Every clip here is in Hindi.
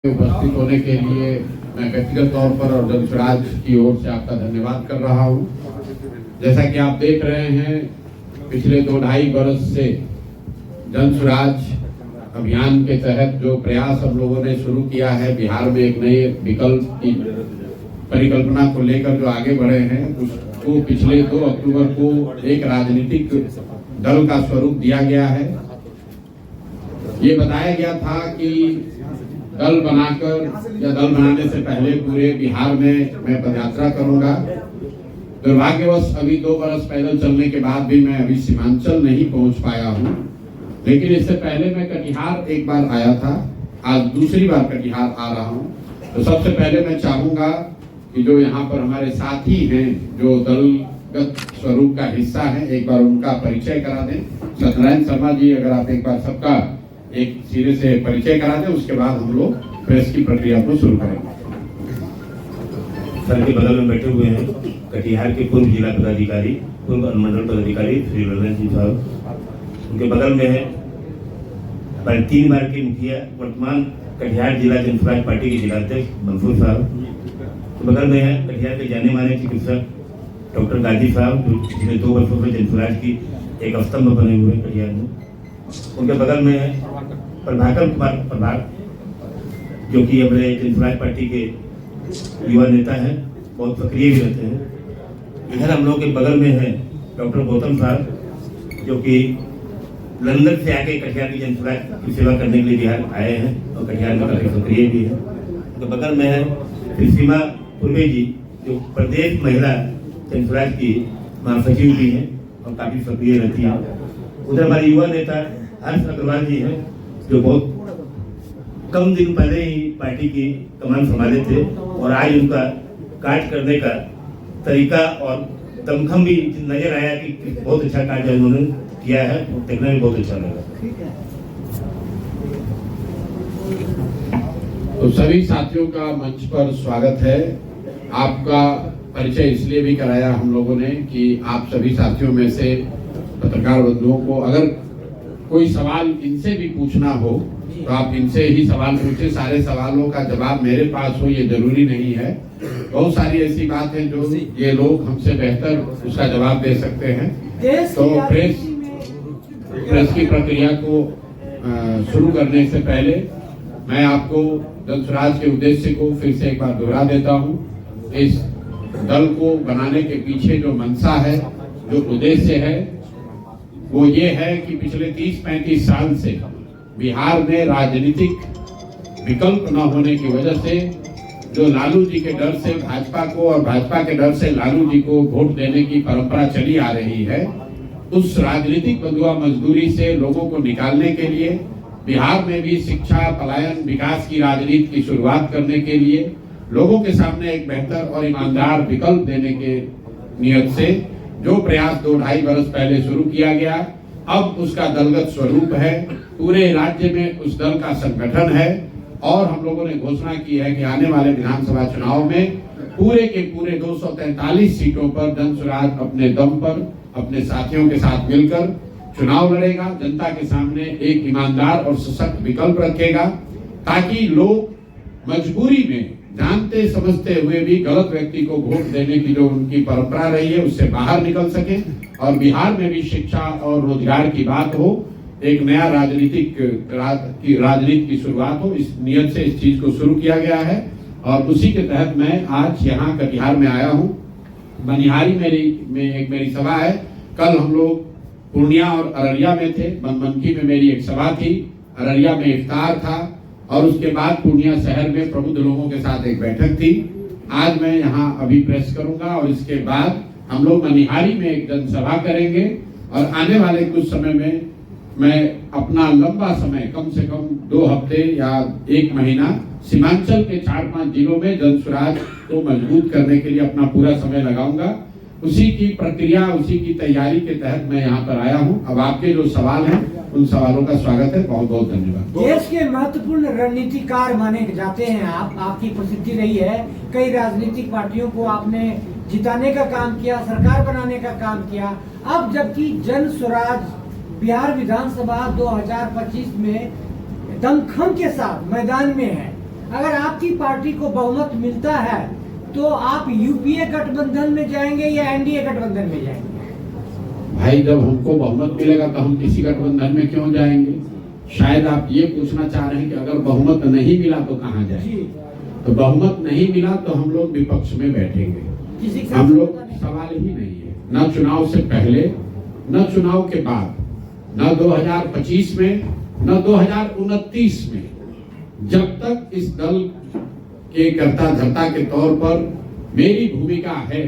उपस्थित होने के लिए मैं व्यक्तिगत तौर पर और जन स्वराज की ओर से आपका धन्यवाद कर रहा हूं। जैसा कि आप देख रहे हैं, पिछले 2-2.5 वर्ष से जन स्वराज अभियान के तहत जो प्रयास हम लोगों ने शुरू किया है, बिहार में एक नए विकल्प की परिकल्पना को लेकर जो आगे बढ़े हैं, उसको पिछले 2 अक्टूबर को एक राजनीतिक दल का स्वरूप दिया गया है। ये बताया गया था कि दल बनाकर या दल बनाने से पहले पूरे बिहार में मैं पदयात्रा करूंगा। दुर्भाग्यवश अभी 2 बरस पैदल चलने के बाद भी मैं अभी सीमांचल नहीं पहुंच पाया हूं, लेकिन इससे पहले मैं कटिहार एक बार आया था, आज दूसरी बार कटिहार आ रहा हूं। तो सबसे पहले मैं चाहूंगा कि जो यहाँ पर हमारे साथी हैं, जो दलगत स्वरूप का हिस्सा है, एक बार उनका परिचय करा दें। सत्यनारायण शर्मा जी, अगर आप एक बार सबका एक सिरे से परिचय करा दें, उसके बाद हम लोग प्रेस की प्रक्रिया को शुरू करेंगे। सर के बगल में बैठे हुए हैं कटिहार के पूर्व जिला पदाधिकारी, पूर्व अनुमंडल पदाधिकारी श्री ललन जी साहब। उनके बगल में है 3 बार के मुखिया, वर्तमान कटिहार जिला जन स्वराज पार्टी के जिलाध्यक्ष मंसूर साहब। तो बगल में है कटिहार के जाने माने चिकित्सक डॉक्टर गाजी साहब, जो पिछले 2 वर्षों से जन स्वराज की एक स्तंभ बने हुए हैं कटिहार में। उनके बगल में है प्रभाकर कुमार प्रभार, जो कि हमारे जन स्वराज पार्टी के युवा नेता हैं, बहुत सक्रिय भी रहते हैं। इधर हम लोग के बगल में है डॉक्टर गौतम साहब, जो कि लंदन से आके कटिहार की जन स्वराज की सेवा करने के लिए बिहार आए हैं और कटिहार में काफी सक्रिय भी है। उनके बगल में है श्री सीमा पुर्वे जी, जो प्रदेश महिला जन स्वराज की महासचिव भी हैं और काफी सक्रिय रहती है। उधर हमारे युवा नेता हर्ष अग्रवाल जी हैं, जो बहुत कम दिन पहले ही पार्टी की कमान संभाले थे और आज उनका कार्य करने का तरीका और दमखम भी नजर आया कि बहुत अच्छा कार्य उन्होंने किया है, देखने में बहुत अच्छा लगा। तो सभी साथियों का मंच पर स्वागत है। आपका परिचय इसलिए भी कराया हम लोगों ने कि आप सभी साथियों में से पत्रकार बंधुओं को अगर कोई सवाल इनसे भी पूछना हो तो आप इनसे ही सवाल पूछे। सारे सवालों का जवाब मेरे पास हो ये जरूरी नहीं है। बहुत सारी ऐसी बात है जो ये लोग हमसे बेहतर उसका जवाब दे सकते हैं। तो प्रेस की प्रक्रिया को शुरू करने से पहले मैं आपको जन स्वराज के उद्देश्य को फिर से एक बार दोहरा देता हूँ। इस दल को बनाने के पीछे जो मंशा है, जो उद्देश्य है, वो ये है कि पिछले 30-35 साल से बिहार में राजनीतिक विकल्प न होने की वजह से जो लालू जी के डर से भाजपा को और भाजपा के डर से लालू जी को वोट देने की परंपरा चली आ रही है, उस राजनीतिक बंधुआ मजदूरी से लोगों को निकालने के लिए बिहार में भी शिक्षा, पलायन, विकास की राजनीति की शुरुआत करने के लिए लोगों के सामने एक बेहतर और ईमानदार विकल्प देने के नियत से जो प्रयास 2-2.5 वर्ष पहले शुरू किया गया, अब उसका दलगत स्वरूप है। पूरे राज्य में उस दल का संगठन है और हम लोगों ने घोषणा की है कि आने वाले विधानसभा चुनाव में पूरे के पूरे 243 सीटों पर जन स्वराज अपने दम पर अपने साथियों के साथ मिलकर चुनाव लड़ेगा। जनता के सामने एक ईमानदार और सशक्त विकल्प रखेगा, ताकि लोग मजबूरी में जानते समझते हुए भी गलत व्यक्ति को वोट देने की जो उनकी परंपरा रही है उससे बाहर निकल सके और बिहार में भी शिक्षा और रोजगार की बात हो, एक नया राजनीति की शुरुआत हो। इस नियत से इस चीज को शुरू किया गया है और उसी के तहत मैं आज यहाँ कटिहार में आया हूँ। बनिहारी में मेरी सभा है। कल हम लोग पूर्णिया और अररिया में थे। बनमनखी में मेरी एक सभा थी, अररिया में इफ्तार था और उसके बाद पूर्णिया शहर में प्रबुद्ध लोगों के साथ एक बैठक थी। आज मैं यहाँ अभी प्रेस करूंगा और इसके बाद हम लोग मनिहारी में एक जनसभा करेंगे और आने वाले कुछ समय में मैं अपना लंबा समय, कम से कम 2 हफ्ते या 1 महीना सीमांचल के 4-5 जिलों में जन स्वराज को मजबूत करने के लिए अपना पूरा समय लगाऊंगा। उसी की प्रक्रिया, उसी की तैयारी के तहत मैं यहाँ पर आया हूँ। अब आपके जो सवाल हैं उन सवालों का स्वागत है। बहुत बहुत धन्यवाद। देश के महत्वपूर्ण रणनीतिकार माने जाते हैं आप, आपकी प्रसिद्धि रही है। कई राजनीतिक पार्टियों को आपने जिताने का काम किया, सरकार बनाने का काम किया। अब जबकि जन स्वराज बिहार विधानसभा 2025 में दमखम के साथ मैदान में है, अगर आपकी पार्टी को बहुमत मिलता है तो आप यूपीए गठबंधन में जाएंगे या एनडीए गठबंधन में जाएंगे? भाई, जब हमको बहुमत मिलेगा तो हम किसी गठबंधन में क्यों जाएंगे? शायद आप ये पूछना चाह रहे हैं कि अगर बहुमत नहीं मिला तो कहाँ जाएंगे? तो बहुमत नहीं मिला तो हम लोग विपक्ष में बैठेंगे। हम लोग सवाल ही नहीं है, न चुनाव से पहले न चुनाव के बाद, न 2025 में न 2029 में, जब तक इस दल के कर्ता धर्ता के तौर पर मेरी भूमिका है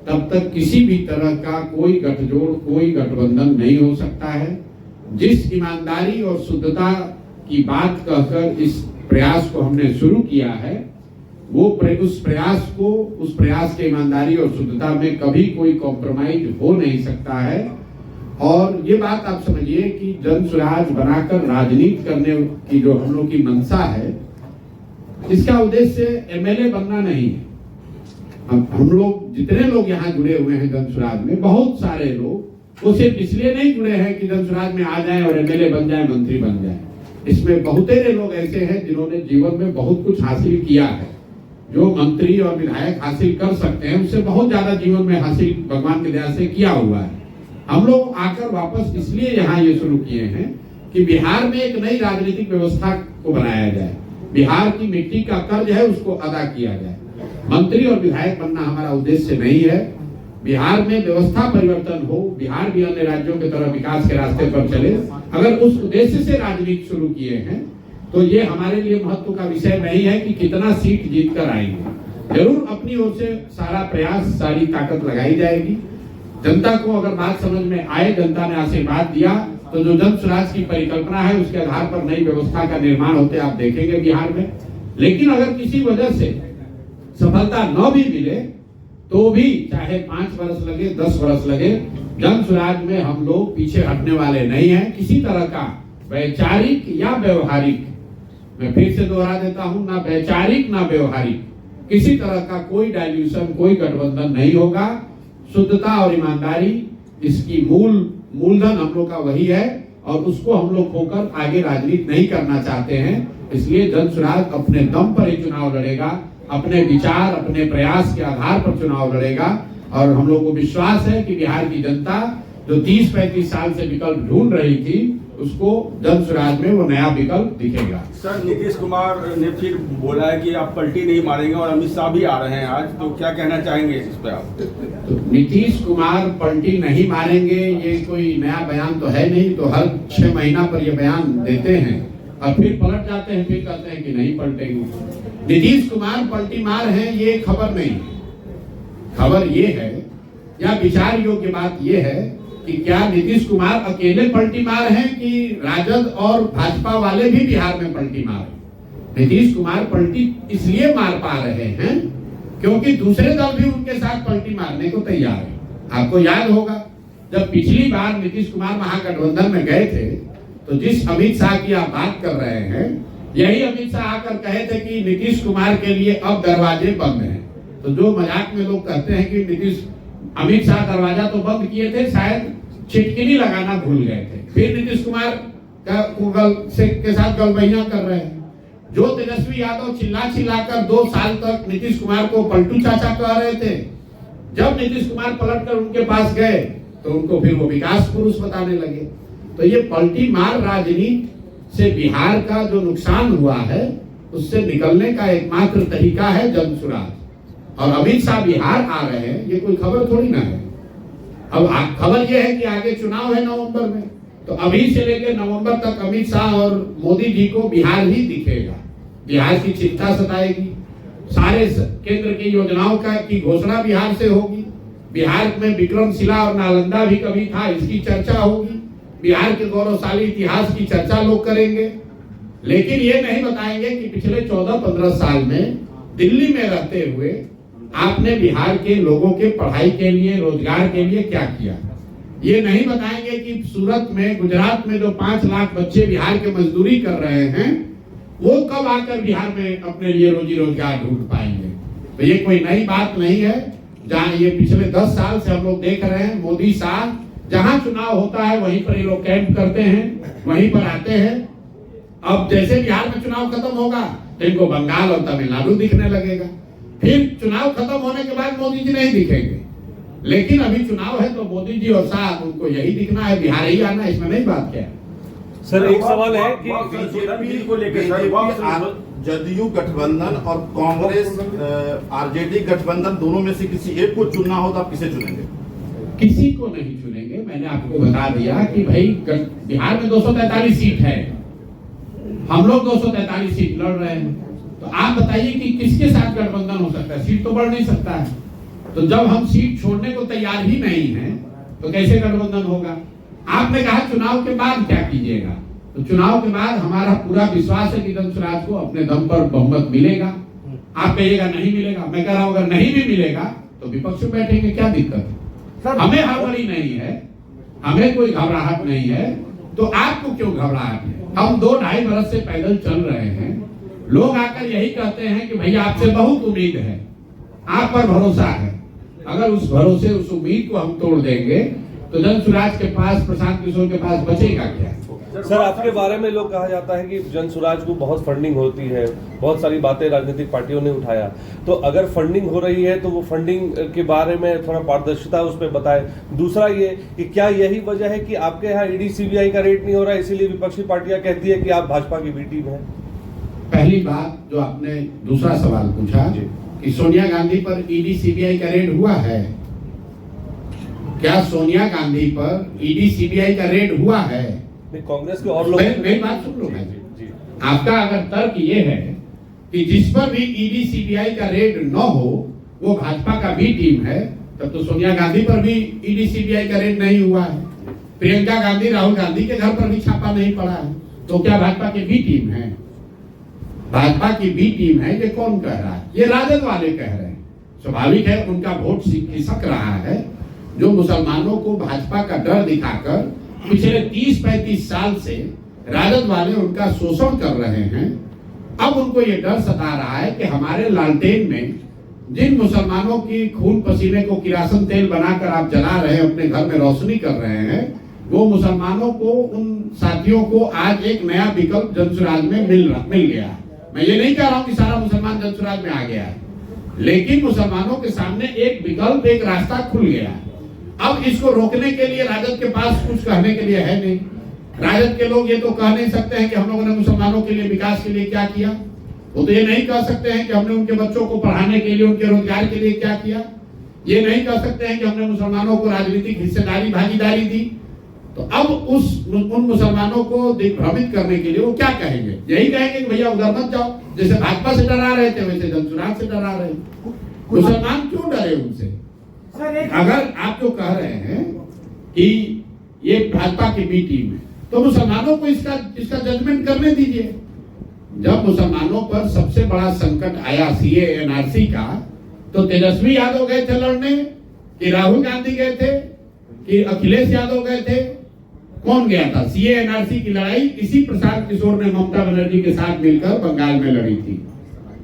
तब तक किसी भी तरह का कोई गठजोड़, कोई गठबंधन नहीं हो सकता है। जिस ईमानदारी और शुद्धता की बात कहकर इस प्रयास को हमने शुरू किया है, वो उस प्रयास के ईमानदारी और शुद्धता में कभी कोई कॉम्प्रोमाइज हो नहीं सकता है। और ये बात आप समझिए कि जन स्वराज बनाकर राजनीति करने की जो हम लोग की मंशा है, इसका उद्देश्य एमएलए बनना नहीं है। हम लोग जितने लोग यहाँ जुड़े हुए हैं जन स्वराज में, बहुत सारे लोग वो सिर्फ इसलिए नहीं जुड़े हैं कि जन स्वराज में आ जाएं और एमएलए बन जाएं, मंत्री बन जाएं। इसमें बहुतेरे लोग ऐसे हैं जिन्होंने जीवन में बहुत कुछ हासिल किया है। जो मंत्री और विधायक हासिल कर सकते हैं उससे बहुत ज्यादा जीवन में हासिल भगवान की दया से किया हुआ है। हम लोग आकर वापस इसलिए यहाँ ये शुरू किए हैं कि बिहार में एक नई राजनीतिक व्यवस्था को बनाया जाए, बिहार की मिट्टी का कर्ज है उसको अदा किया जाए। मंत्री और विधायक बनना हमारा उद्देश्य नहीं है। बिहार में व्यवस्था परिवर्तन हो, बिहार भी अन्य राज्यों की तरह विकास के रास्ते पर चले। अगर उस उद्देश्य से राजनीति शुरू किए हैं तो ये हमारे लिए महत्व का विषय नहीं है कि कितना सीट जीत कर आएंगे। जरूर अपनी ओर से सारा प्रयास, सारी ताकत लगाई जाएगी। जनता को अगर बात समझ में आए, जनता ने आशीर्वाद दिया तो जो जन स्वराज की परिकल्पना है उसके आधार पर नई व्यवस्था का निर्माण होते आप देखेंगे बिहार में। लेकिन अगर किसी वजह से सफलता न भी मिले तो भी चाहे 5 वर्ष लगे, 10 वर्ष लगे, जन स्वराज में हम लोग पीछे हटने वाले नहीं हैं। किसी तरह का वैचारिक या व्यवहारिक, मैं फिर से दोहरा देता हूं, ना वैचारिक ना व्यवहारिक किसी तरह का कोई डाइल्यूशन, कोई गठबंधन नहीं होगा। शुद्धता और ईमानदारी इसकी मूलधन हम लोग का वही है और उसको हम लोग खोकर आगे राजनीति नहीं करना चाहते हैं। इसलिए जन स्वराज अपने दम पर ही चुनाव लड़ेगा, अपने विचार, अपने प्रयास के आधार पर चुनाव लड़ेगा। और हम लोग को विश्वास है कि बिहार की जनता जो 30-35 साल से विकल्प ढूंढ रही थी, उसको जन स्वराज में वो नया विकल्प दिखेगा। सर, नीतीश कुमार ने फिर बोला है कि आप पलटी नहीं मारेंगे और अमित शाह भी आ रहे हैं आज, तो क्या कहना चाहेंगे इस पे आप? तो नीतीश कुमार पलटी नहीं मारेंगे ये कोई नया बयान तो है नहीं। तो हर 6 महीना पर ये बयान देते हैं और फिर पलट जाते हैं, फिर कहते हैं कि नहीं पलटेंगे। नीतीश कुमार पलटी मार है ये खबर नहीं है। खबर ये है या विचार योग्य बात ये है कि क्या नीतीश कुमार अकेले पलटी मार हैं कि राजद और भाजपा वाले भी बिहार में पलटी मार हैं? नीतीश कुमार पलटी इसलिए मार पा रहे हैं क्योंकि दूसरे दल भी उनके साथ पलटी मारने को तैयार है। आपको याद होगा जब पिछली बार नीतीश कुमार महागठबंधन में गए थे तो जिस अमित शाह की आप बात कर रहे हैं, यही अमित शाह आकर कहे थे कि नीतीश कुमार के लिए अब दरवाजे बंद हैं। तो जो मजाक में लोग कहते हैं कि अमित शाह दरवाजा तो बंद किए थे, शायद चिटकिनी लगाना भूल गए थे। फिर नीतीश कुमार के साथ गलबैया कर रहे हैं। जो तेजस्वी यादव चिल्लाकर 2 साल तक नीतीश कुमार को पलटू चाचा कह रहे थे, जब नीतीश कुमार पलटकर उनके पास गए तो उनको फिर वो विकास पुरुष बताने लगे। तो ये पलटी मार राजनीति से बिहार का जो नुकसान हुआ है उससे निकलने का एकमात्र तरीका है जन स्वराज। और अमित शाह बिहार आ रहे हैं ये कोई खबर थोड़ी ना है। अब खबर ये है कि आगे चुनाव है नवंबर में, तो अभी से लेकर नवंबर तक अमित शाह और मोदी जी को बिहार ही दिखेगा। बिहार की चिंता सताएगी, सारे केंद्र की योजनाओं की घोषणा बिहार से होगी। बिहार में विक्रमशिला और नालंदा भी कभी था, इसकी चर्चा होगी। बिहार के गौरवशाली इतिहास की चर्चा लोग करेंगे, लेकिन ये नहीं बताएंगे कि पिछले 14-15 साल में दिल्ली में रहते हुए आपने बिहार के लोगों के पढ़ाई के लिए, रोजगार के लिए क्या किया। ये नहीं बताएंगे कि सूरत में, गुजरात में जो 5 लाख बच्चे बिहार के मजदूरी कर रहे हैं वो कब आकर बिहार में अपने लिए रोजी रोजगार ढूंढ पाएंगे। तो ये कोई नई बात नहीं है। जहाँ ये पिछले 10 साल से हम लोग देख रहे हैं, मोदी शाह जहां चुनाव होता है वहीं पर ये लोग कैंप करते हैं, वहीं पर आते हैं। अब जैसे बिहार में चुनाव खत्म होगा इनको बंगाल और तमिलनाडु दिखने लगेगा। फिर चुनाव खत्म होने के बाद मोदी जी नहीं दिखेंगे, लेकिन अभी चुनाव है तो मोदी जी और साहब उनको यही दिखना है, बिहार ही आना, इसमें नहीं बात क्या है। सर एक सवाल है कि बीजेपी को लेकर जदयू गठबंधन और कांग्रेस आरजेडी गठबंधन दोनों में से किसी एक को चुनना हो तो आप किसे चुनेंगे? किसी को नहीं चुनेंगे। मैंने आपको बता दिया कि भाई बिहार में 243 सीट है, हम लोग 243 सीट लड़ रहे हैं, तो आप बताइए कि किसके साथ गठबंधन हो सकता है? सीट तो बढ़ नहीं सकता है। तो जब हम सीट छोड़ने को तैयार ही नहीं है तो कैसे गठबंधन होगा? आपने कहा चुनाव के बाद क्या कीजिएगा, तो चुनाव के बाद हमारा पूरा विश्वास है कि दल स्वराज को अपने दम पर बहुमत मिलेगा। आप कहिएगा नहीं मिलेगा, मैं कह रहा हूं अगर नहीं भी मिलेगा तो विपक्ष में बैठेंगे, क्या दिक्कत है? हमें हड़बड़ी नहीं है, हमें कोई घबराहट नहीं है, तो आपको क्यों घबराहट है? हम 2-2.5 बरस से पैदल चल रहे हैं, लोग आकर यही कहते हैं कि भैया आपसे बहुत उम्मीद है, आप पर भरोसा है। अगर उस भरोसे उस उम्मीद को हम तोड़ देंगे तो जन स्वराज के पास, प्रशांत किशोर के पास बचेगा क्या? सर आपके बारे में लोग कहा जाता है कि जन स्वराज को बहुत फंडिंग होती है, बहुत सारी बातें राजनीतिक पार्टियों ने उठाया, तो अगर फंडिंग हो रही है तो वो फंडिंग के बारे में थोड़ा पारदर्शिता उस पर बताएं। दूसरा ये कि क्या यही वजह है कि आपके यहाँ ईडी सीबीआई का रेट नहीं हो रहा है, इसीलिए विपक्षी पार्टियां कहती है कि आप भाजपा की बी टीम है? पहली बात जो आपने दूसरा सवाल पूछा कि सोनिया गांधी पर ईडी सीबीआई का रेड हुआ है, क्या सोनिया गांधी पर ईडी सीबीआई का रेड हुआ है? नहीं, कांग्रेस के और लोग। मेरी बात सुन लो भाई, आपका अगर तर्क ये है कि जिस पर भी ईडी सीबीआई का रेड न हो वो भाजपा का बी टीम है, तब तो सोनिया गांधी पर भी ईडी सीबीआई का रेड नहीं हुआ है, प्रियंका गांधी, राहुल गांधी के घर पर भी छापा नहीं पड़ा है, तो क्या भाजपा की बी टीम है? भाजपा की बी टीम है, ये कौन कह रहा है? ये राजद वाले कह रहे हैं। स्वाभाविक है, उनका वोट खिसक रहा है। जो मुसलमानों को भाजपा का डर दिखाकर पिछले 30-35 साल से राजद वाले उनका शोषण कर रहे हैं, अब उनको ये डर सता रहा है कि हमारे लालटेन में जिन मुसलमानों की खून पसीने को किरासन तेल बनाकर आप जला रहे हैं, अपने घर में रोशनी कर रहे हैं, वो मुसलमानों को, उन साथियों को आज एक नया विकल्प जन स्वराज में मिल गया। मैं ये नहीं कह रहा हूं कि सारा मुसलमान जन स्वराज में आ गया है, लेकिन मुसलमानों के सामने एक विकल्प, एक रास्ता खुल गया। अब इसको रोकने के लिए राजद के पास कुछ कहने के लिए है नहीं। राजद के लोग ये तो कह नहीं सकते हैं कि हम लोगों ने मुसलमानों के लिए, विकास के लिए क्या किया। वो तो ये नहीं कह सकते हैं कि हमने उनके बच्चों को पढ़ाने के लिए, उनके रोजगार के लिए क्या किया। ये नहीं कह सकते हैं कि हमने मुसलमानों को राजनीतिक हिस्सेदारी, भागीदारी दी। तो अब उन मुसलमानों को भ्रमित करने के लिए वो क्या कहेंगे? यही कहेंगे कि भैया उधर मत जाओ, जैसे भाजपा से डरा रहे थे वैसे जन स्वराज से डरा रहे। मुसलमान क्यों डरे उनसे? अगर आप जो कह रहे हैं कि ये भाजपा की बी टीम है, तो मुसलमानों को इसका जजमेंट करने दीजिए। जब मुसलमानों पर सबसे बड़ा संकट आया सीए एनआरसी का, तो तेजस्वी यादव गए थे लड़ने, कि राहुल गांधी गए थे, कि अखिलेश यादव गए थे? कौन गया था? सीए एनआरसी की लड़ाई इसी प्रशांत किशोर ने ममता बनर्जी के साथ मिलकर बंगाल में लड़ी थी।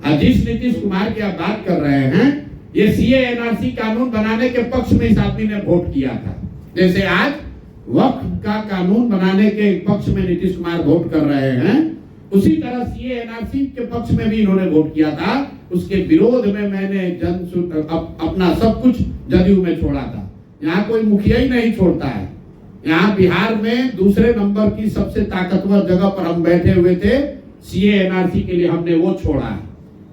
और जिस नीतीश कुमार की आप बात कर रहे हैं, ये सीए एनआरसी कानून बनाने के पक्ष में इस आदमी ने वोट किया था। जैसे आज वक्फ का कानून बनाने के पक्ष में नीतीश कुमार वोट कर रहे हैं, उसी तरह सीए एनआरसी के पक्ष में भी इन्होंने वोट किया था। उसके विरोध में मैंने अपना सब कुछ जदयू में छोड़ा था। यहाँ कोई मुखिया ही नहीं छोड़ता है। यहाँ बिहार में दूसरे नंबर की सबसे ताकतवर जगह पर हम बैठे हुए थे, सीए एनआरसी के लिए हमने वो छोड़ा है।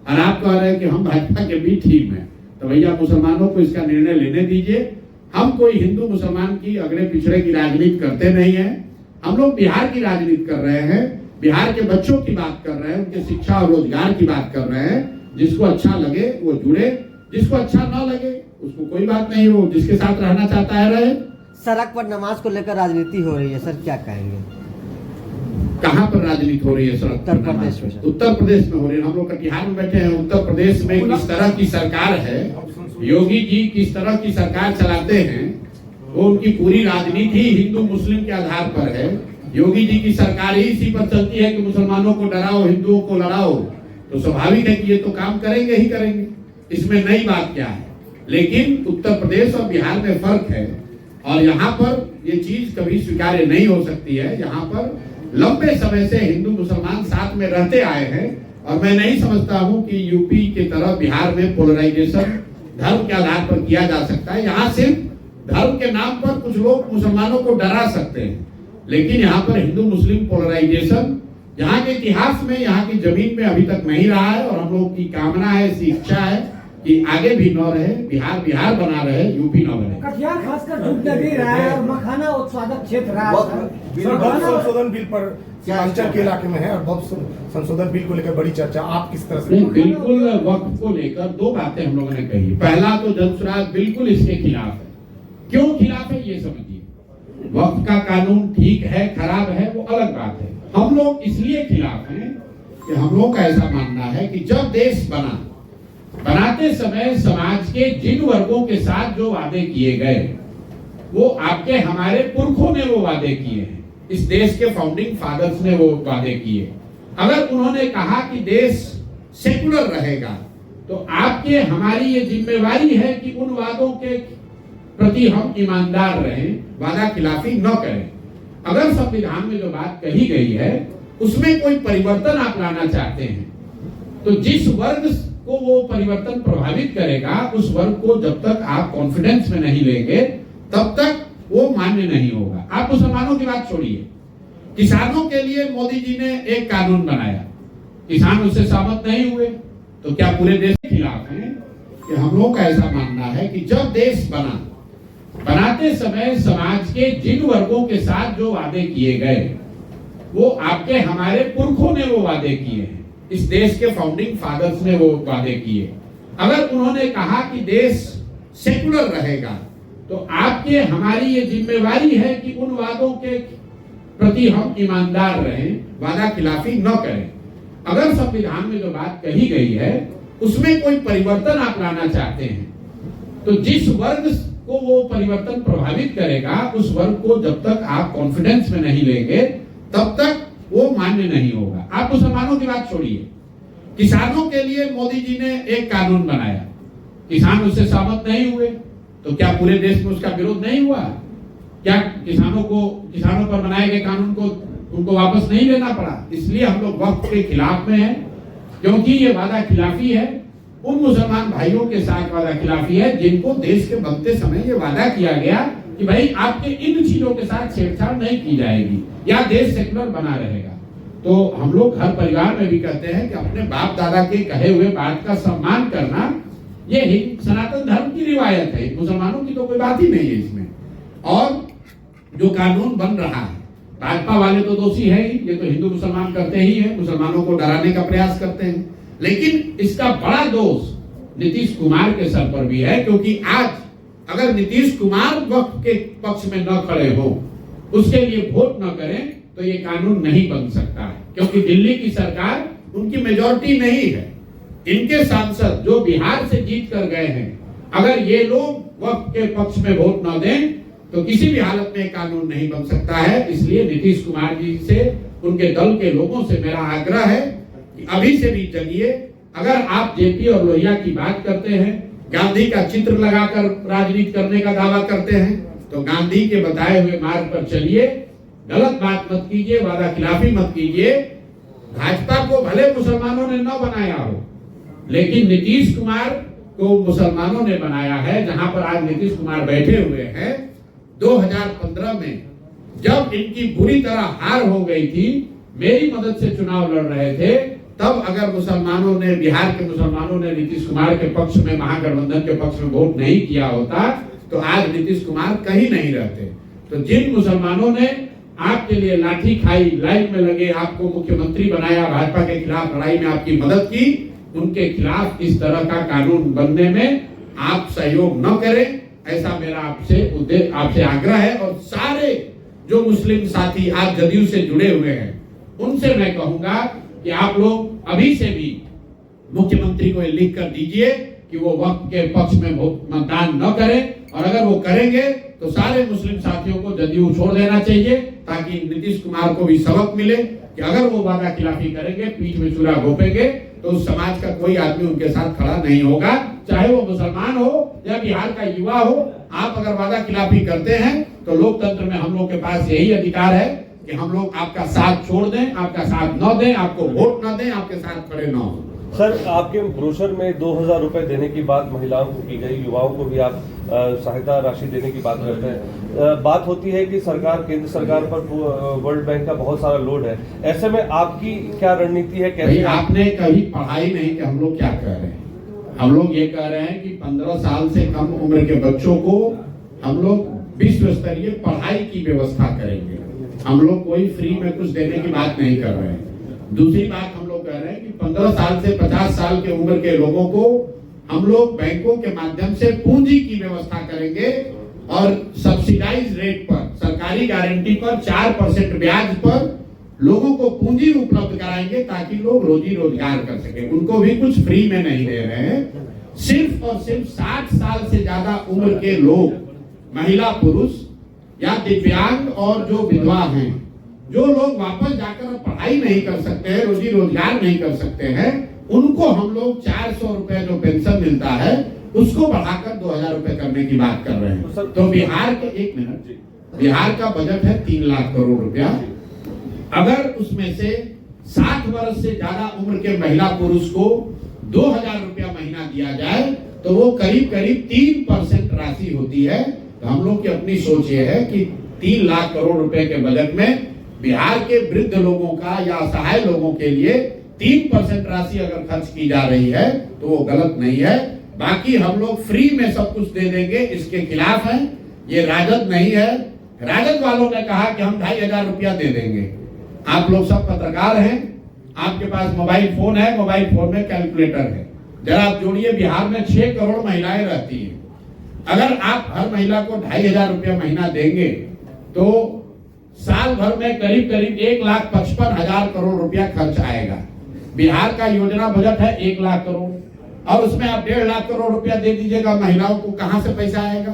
और आप कह रहे हैं कि हम भाजपा के भी टीम है, तो भैया मुसलमानों को इसका निर्णय लेने दीजिए। हम कोई हिंदू मुसलमान की अगड़े पिछड़े की राजनीति करते नहीं है। हम लोग बिहार की राजनीति कर रहे हैं, बिहार के बच्चों की बात कर रहे हैं, उनके शिक्षा और रोजगार की बात कर रहे हैं। जिसको अच्छा लगे वो जुड़े, जिसको अच्छा ना लगे उसको कोई बात नहीं, हो जिसके साथ रहना चाहता है रहे। सड़क पर नमाज को लेकर राजनीति हो रही है सर, क्या कहेंगे? कहाँ पर राजनीति हो रही है? सड़क उत्तर प्रदेश में। उत्तर प्रदेश में हो रही है। हम लोग कटिहार में बैठे हैं। उत्तर प्रदेश में किस तरह की सरकार है, योगी जी किस तरह की सरकार चलाते हैं, वो उनकी पूरी राजनीति ही हिंदू मुस्लिम के आधार पर है। योगी जी की सरकार ही इसी पर चलती है कि मुसलमानों को डराओ, हिंदुओं को लड़ाओ। तो स्वाभाविक है कि ये तो काम करेंगे ही करेंगे, इसमें नई बात क्या है। लेकिन उत्तर प्रदेश और बिहार में फर्क है, और यहाँ पर ये चीज कभी स्वीकार्य नहीं हो सकती है। यहाँ पर लंबे समय से हिंदू मुसलमान साथ में रहते आए हैं, और मैं नहीं समझता हूं कि यूपी की तरह बिहार में पोलराइजेशन धर्म के आधार पर किया जा सकता है। यहाँ सिर्फ धर्म के नाम पर कुछ लोग मुसलमानों को डरा सकते हैं, लेकिन यहाँ पर हिंदू मुस्लिम पोलराइजेशन यहाँ के इतिहास में, यहाँ की जमीन में अभी तक नहीं रहा है। और हम लोग की कामना है, ऐसी इच्छा है कि आगे भी न रहे, बिहार बिहार बना रहे, यूपी न बने। कटिहार खासकर दूध नगरी रहा है और मखाना उत्पादक क्षेत्र रहा है। भक्त संशोधन बिल पर सीमांचल के इलाके में है और भक्त संशोधन बिल को लेकर बड़ी चर्चा, आप किस तरह से? बिल्कुल वक्फ को लेकर दो बातें हम लोगों ने कही। पहला तो जनसुराज बिल्कुल इसके खिलाफ है। क्यों खिलाफ है ये समझिए। वक्फ का कानून ठीक है, खराब है, वो अलग बात है। हम लोग इसलिए खिलाफ हैं कि हम लोग का ऐसा मानना है कि जब देश बनाते समय समाज के जिन वर्गों के साथ जो वादे किए गए, वो आपके हमारे पुरखों ने वो वादे किए हैं। इस देश के फाउंडिंग फादर्स ने वो वादे किए। अगर उन्होंने कहा कि देश सेकुलर रहेगा, तो आपके हमारी ये जिम्मेवारी है कि उन वादों के प्रति हम ईमानदार रहें, वादा खिलाफी न करें। अगर संविधान में जो बात कही गई है उसमें कोई परिवर्तन आप लाना चाहते हैं, तो जिस वर्ग को वो परिवर्तन प्रभावित करेगा, उस वर्ग को जब तक आप कॉन्फिडेंस में नहीं लेंगे तब तक वो मान्य नहीं होगा। आप मुसलमानों की बात छोड़िए, किसानों के लिए मोदी जी ने एक कानून बनाया, किसान उससे सहमत नहीं हुए, तो क्या पूरे देश के खिलाफ हैं? कि हम लोग का ऐसा मानना है कि जब देश बनाते समय समाज के जिन वर्गों के साथ जो वादे किए गए, वो आपके हमारे पुरखों ने वो वादे किए हैं। इस देश के फाउंडिंग फादर्स ने वो वादे किए। अगर उन्होंने कहा कि देश सेकुलर रहेगा, तो आपके हमारी ये जिम्मेवारी है कि उन वादों के प्रति हम ईमानदार रहें, वादा खिलाफी न करें। अगर संविधान में जो बात कही गई है उसमें कोई परिवर्तन आप लाना चाहते हैं, तो जिस वर्ग को वो परिवर्तन प्रभावित करेगा, उस वर्ग को जब तक आप कॉन्फिडेंस में नहीं लेंगे तब तक वो मान्य नहीं होगा। आप मुसलमानों की बात छोड़िए, किसानों के लिए मोदी जी ने एक कानून बनाया, किसान उससे सहमत नहीं हुए, तो क्या पूरे देश में उसका विरोध नहीं हुआ? क्या किसानों पर बनाए गए कानून को उनको वापस नहीं लेना पड़ा? इसलिए हम लोग वक्फ के खिलाफ में हैं, क्योंकि ये वादा खिलाफी है उन मुसलमान भाइयों के साथ, वादा खिलाफी है जिनको देश के बनते समय ये वादा किया गया कि भाई आपके इन चीजों के साथ छेड़छाड़ नहीं की जाएगी या देश सेकुलर बना रहेगा। तो हम लोग हर परिवार में भी कहते हैं कि अपने बाप दादा के कहे हुए बात का सम्मान करना, ये ही सनातन धर्म की रिवायत है, मुसलमानों की तो कोई बात ही नहीं है इसमें। और जो कानून बन रहा है, भाजपा वाले तो दोषी है ही, ये तो हिंदू मुसलमान करते ही है, मुसलमानों को डराने का प्रयास करते हैं। लेकिन इसका बड़ा दोष नीतीश कुमार के सर पर भी है, क्योंकि आज अगर नीतीश कुमार वक्फ के पक्ष में न खड़े हो, उसके लिए वोट न करें, तो ये कानून नहीं बन सकता है। क्योंकि दिल्ली की सरकार उनकी मेजॉरिटी नहीं है, इनके सांसद जो बिहार से जीत कर गए हैं, अगर ये लोग वक्फ के पक्ष में वोट न दें तो किसी भी हालत में कानून नहीं बन सकता है। इसलिए नीतीश कुमार जी से, उनके दल के लोगों से मेरा आग्रह है कि अभी से भी जगिए। अगर आप जेपी और लोहिया की बात करते हैं, गांधी का चित्र लगाकर राजनीति करने का दावा करते हैं, तो गांधी के बताए हुए मार्ग पर चलिए, गलत बात मत कीजिए, वादा खिलाफी मत कीजिए। भाजपा को भले मुसलमानों ने न बनाया हो, लेकिन नीतीश कुमार को मुसलमानों ने बनाया है। जहां पर आज नीतीश कुमार बैठे हुए हैं, 2015 में जब इनकी बुरी तरह हार हो गई थी, मेरी मदद से चुनाव लड़ रहे थे, तब अगर मुसलमानों ने, बिहार के मुसलमानों ने नीतीश कुमार के पक्ष में, महागठबंधन के पक्ष में वोट नहीं किया होता, तो आज नीतीश कुमार कहीं नहीं रहते। तो जिन मुसलमानों ने आपके लिए लाठी खाई, लाइन में लगे, आपको मुख्यमंत्री बनाया, भाजपा के खिलाफ लड़ाई में आपकी मदद की, उनके खिलाफ इस तरह का कानून बनने में आप सहयोग न करें, ऐसा मेरा आपसे आग्रह है। और सारे जो मुस्लिम साथी आज जदयू से जुड़े हुए हैं, उनसे मैं कहूंगा कि आप लोग अभी से भी मुख्यमंत्री को लिख कर दीजिए कि वो वक्फ के पक्ष में मतदान न करें, और अगर वो करेंगे तो सारे मुस्लिम साथियों को जदयू छोड़ देना चाहिए, ताकि नीतीश कुमार को भी सबक मिले कि अगर वो वादा खिलाफी करेंगे, पीठ में छुरा घोंपेंगे, तो उस समाज का कोई आदमी उनके साथ खड़ा नहीं होगा, चाहे वो मुसलमान हो या बिहार का युवा हो। आप अगर वादा खिलाफी करते हैं तो लोकतंत्र में हम लोग के पास यही अधिकार है कि हम लोग आपका साथ छोड़ दें, आपका साथ न दें, आपको वोट न दें, आपके साथ खड़े न हो। सर, आपके ब्रोशर में 2000 रुपए देने की बात महिलाओं को की गई, युवाओं को भी आप सहायता राशि देने की बात करते हैं। बात होती है कि सरकार, केंद्र सरकार पर वर्ल्ड बैंक का बहुत सारा लोड है, ऐसे में आपकी क्या रणनीति है? कैसे आपने कभी पढ़ाई नहीं कि हम लोग क्या कह रहे हैं? हम लोग ये कह रहे हैं कि 15 साल से कम उम्र के बच्चों को हम लोग विश्व स्तरीय पढ़ाई की व्यवस्था करेंगे। हम लोग कोई फ्री में कुछ देने की बात नहीं कर रहे हैं। दूसरी बात हम लोग कह रहे हैं कि 15 साल से 50 साल के उम्र के लोगों को हम लोग बैंकों के माध्यम से पूंजी की व्यवस्था करेंगे और सब्सिडाइज रेट पर, सरकारी गारंटी पर 4% ब्याज पर लोगों को पूंजी उपलब्ध कराएंगे ताकि लोग रोजी रोजगार कर सके। उनको भी कुछ फ्री में नहीं दे रहे हैं। सिर्फ और सिर्फ 60 साल से ज्यादा उम्र के लोग, महिला पुरुष या दिव्यांग और जो विधवा हैं, जो लोग वापस जाकर पढ़ाई नहीं कर सकते हैं, रोजी रोजगार नहीं कर सकते हैं, उनको हम लोग 400 रुपए जो पेंशन मिलता है उसको बढ़ाकर 2000 रुपए करने की बात कर रहे हैं। तो बिहार के, एक मिनट, बिहार का बजट है 3 लाख करोड़ रुपया। अगर उसमें से 60 वर्ष से ज्यादा उम्र के महिला पुरुष को 2000 रुपया महीना दिया जाए तो वो करीब करीब 3% राशि होती है। तो हम लोग की अपनी सोच ये है कि 3 लाख करोड़ रुपए के बजट में बिहार के वृद्ध लोगों का या असहाय लोगों के लिए 3% राशि अगर खर्च की जा रही है तो वो गलत नहीं है। बाकी हम लोग फ्री में सब कुछ दे देंगे, इसके खिलाफ हैं। ये राजद नहीं है। राजद वालों ने कहा कि हम 2500 रुपया दे देंगे। आप लोग सब पत्रकार हैं, आपके पास मोबाइल फोन है, मोबाइल फोन में कैलकुलेटर है, जरा आप जोड़िए। बिहार में 6 करोड़ महिलाएं रहती हैं। अगर आप हर महिला को 2500 रुपया महीना देंगे तो साल भर में करीब करीब 1,55,000 करोड़ रुपया खर्च आएगा। बिहार का योजना बजट है 1 लाख करोड़ और उसमें आप 1.5 लाख करोड़ रुपया दे दीजिएगा, महिलाओं को कहां से पैसा आएगा?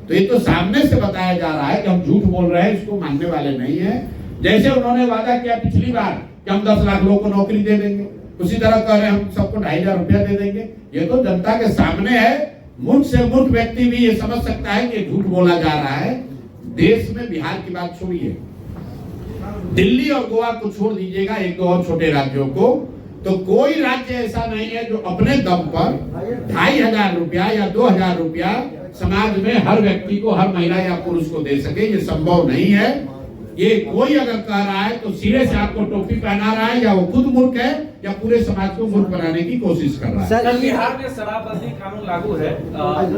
तो ये तो सामने से बताया जा रहा है कि हम झूठ बोल रहे हैं, इसको मानने वाले नहीं है। जैसे उन्होंने वादा किया पिछली बार कि हम 10 लाख लोगों को नौकरी दे देंगे, उसी तरह कह रहे हैं हम सबको 2500 रुपया दे देंगे। ये तो जनता के सामने है। मूर्ख से मूर्ख व्यक्ति भी ये समझ सकता है कि झूठ बोला जा रहा है। देश में बिहार की बात छोड़िए, दिल्ली और गोवा को छोड़ दीजिएगा, 1-2 और छोटे राज्यों को, तो कोई राज्य ऐसा नहीं है जो अपने दम पर 2500 रुपया या 2000 रुपया समाज में हर व्यक्ति को, हर महिला या पुरुष को दे सके। ये संभव नहीं है। ये कोई अगर कह रहा है तो सिरे से आपको टोपी पहना रहा है, या वो खुद मूर्ख है या पूरे समाज को मूर्ख बनाने की कोशिश कर रहा है। सर, बिहार में शराबबंदी कानून लागू है।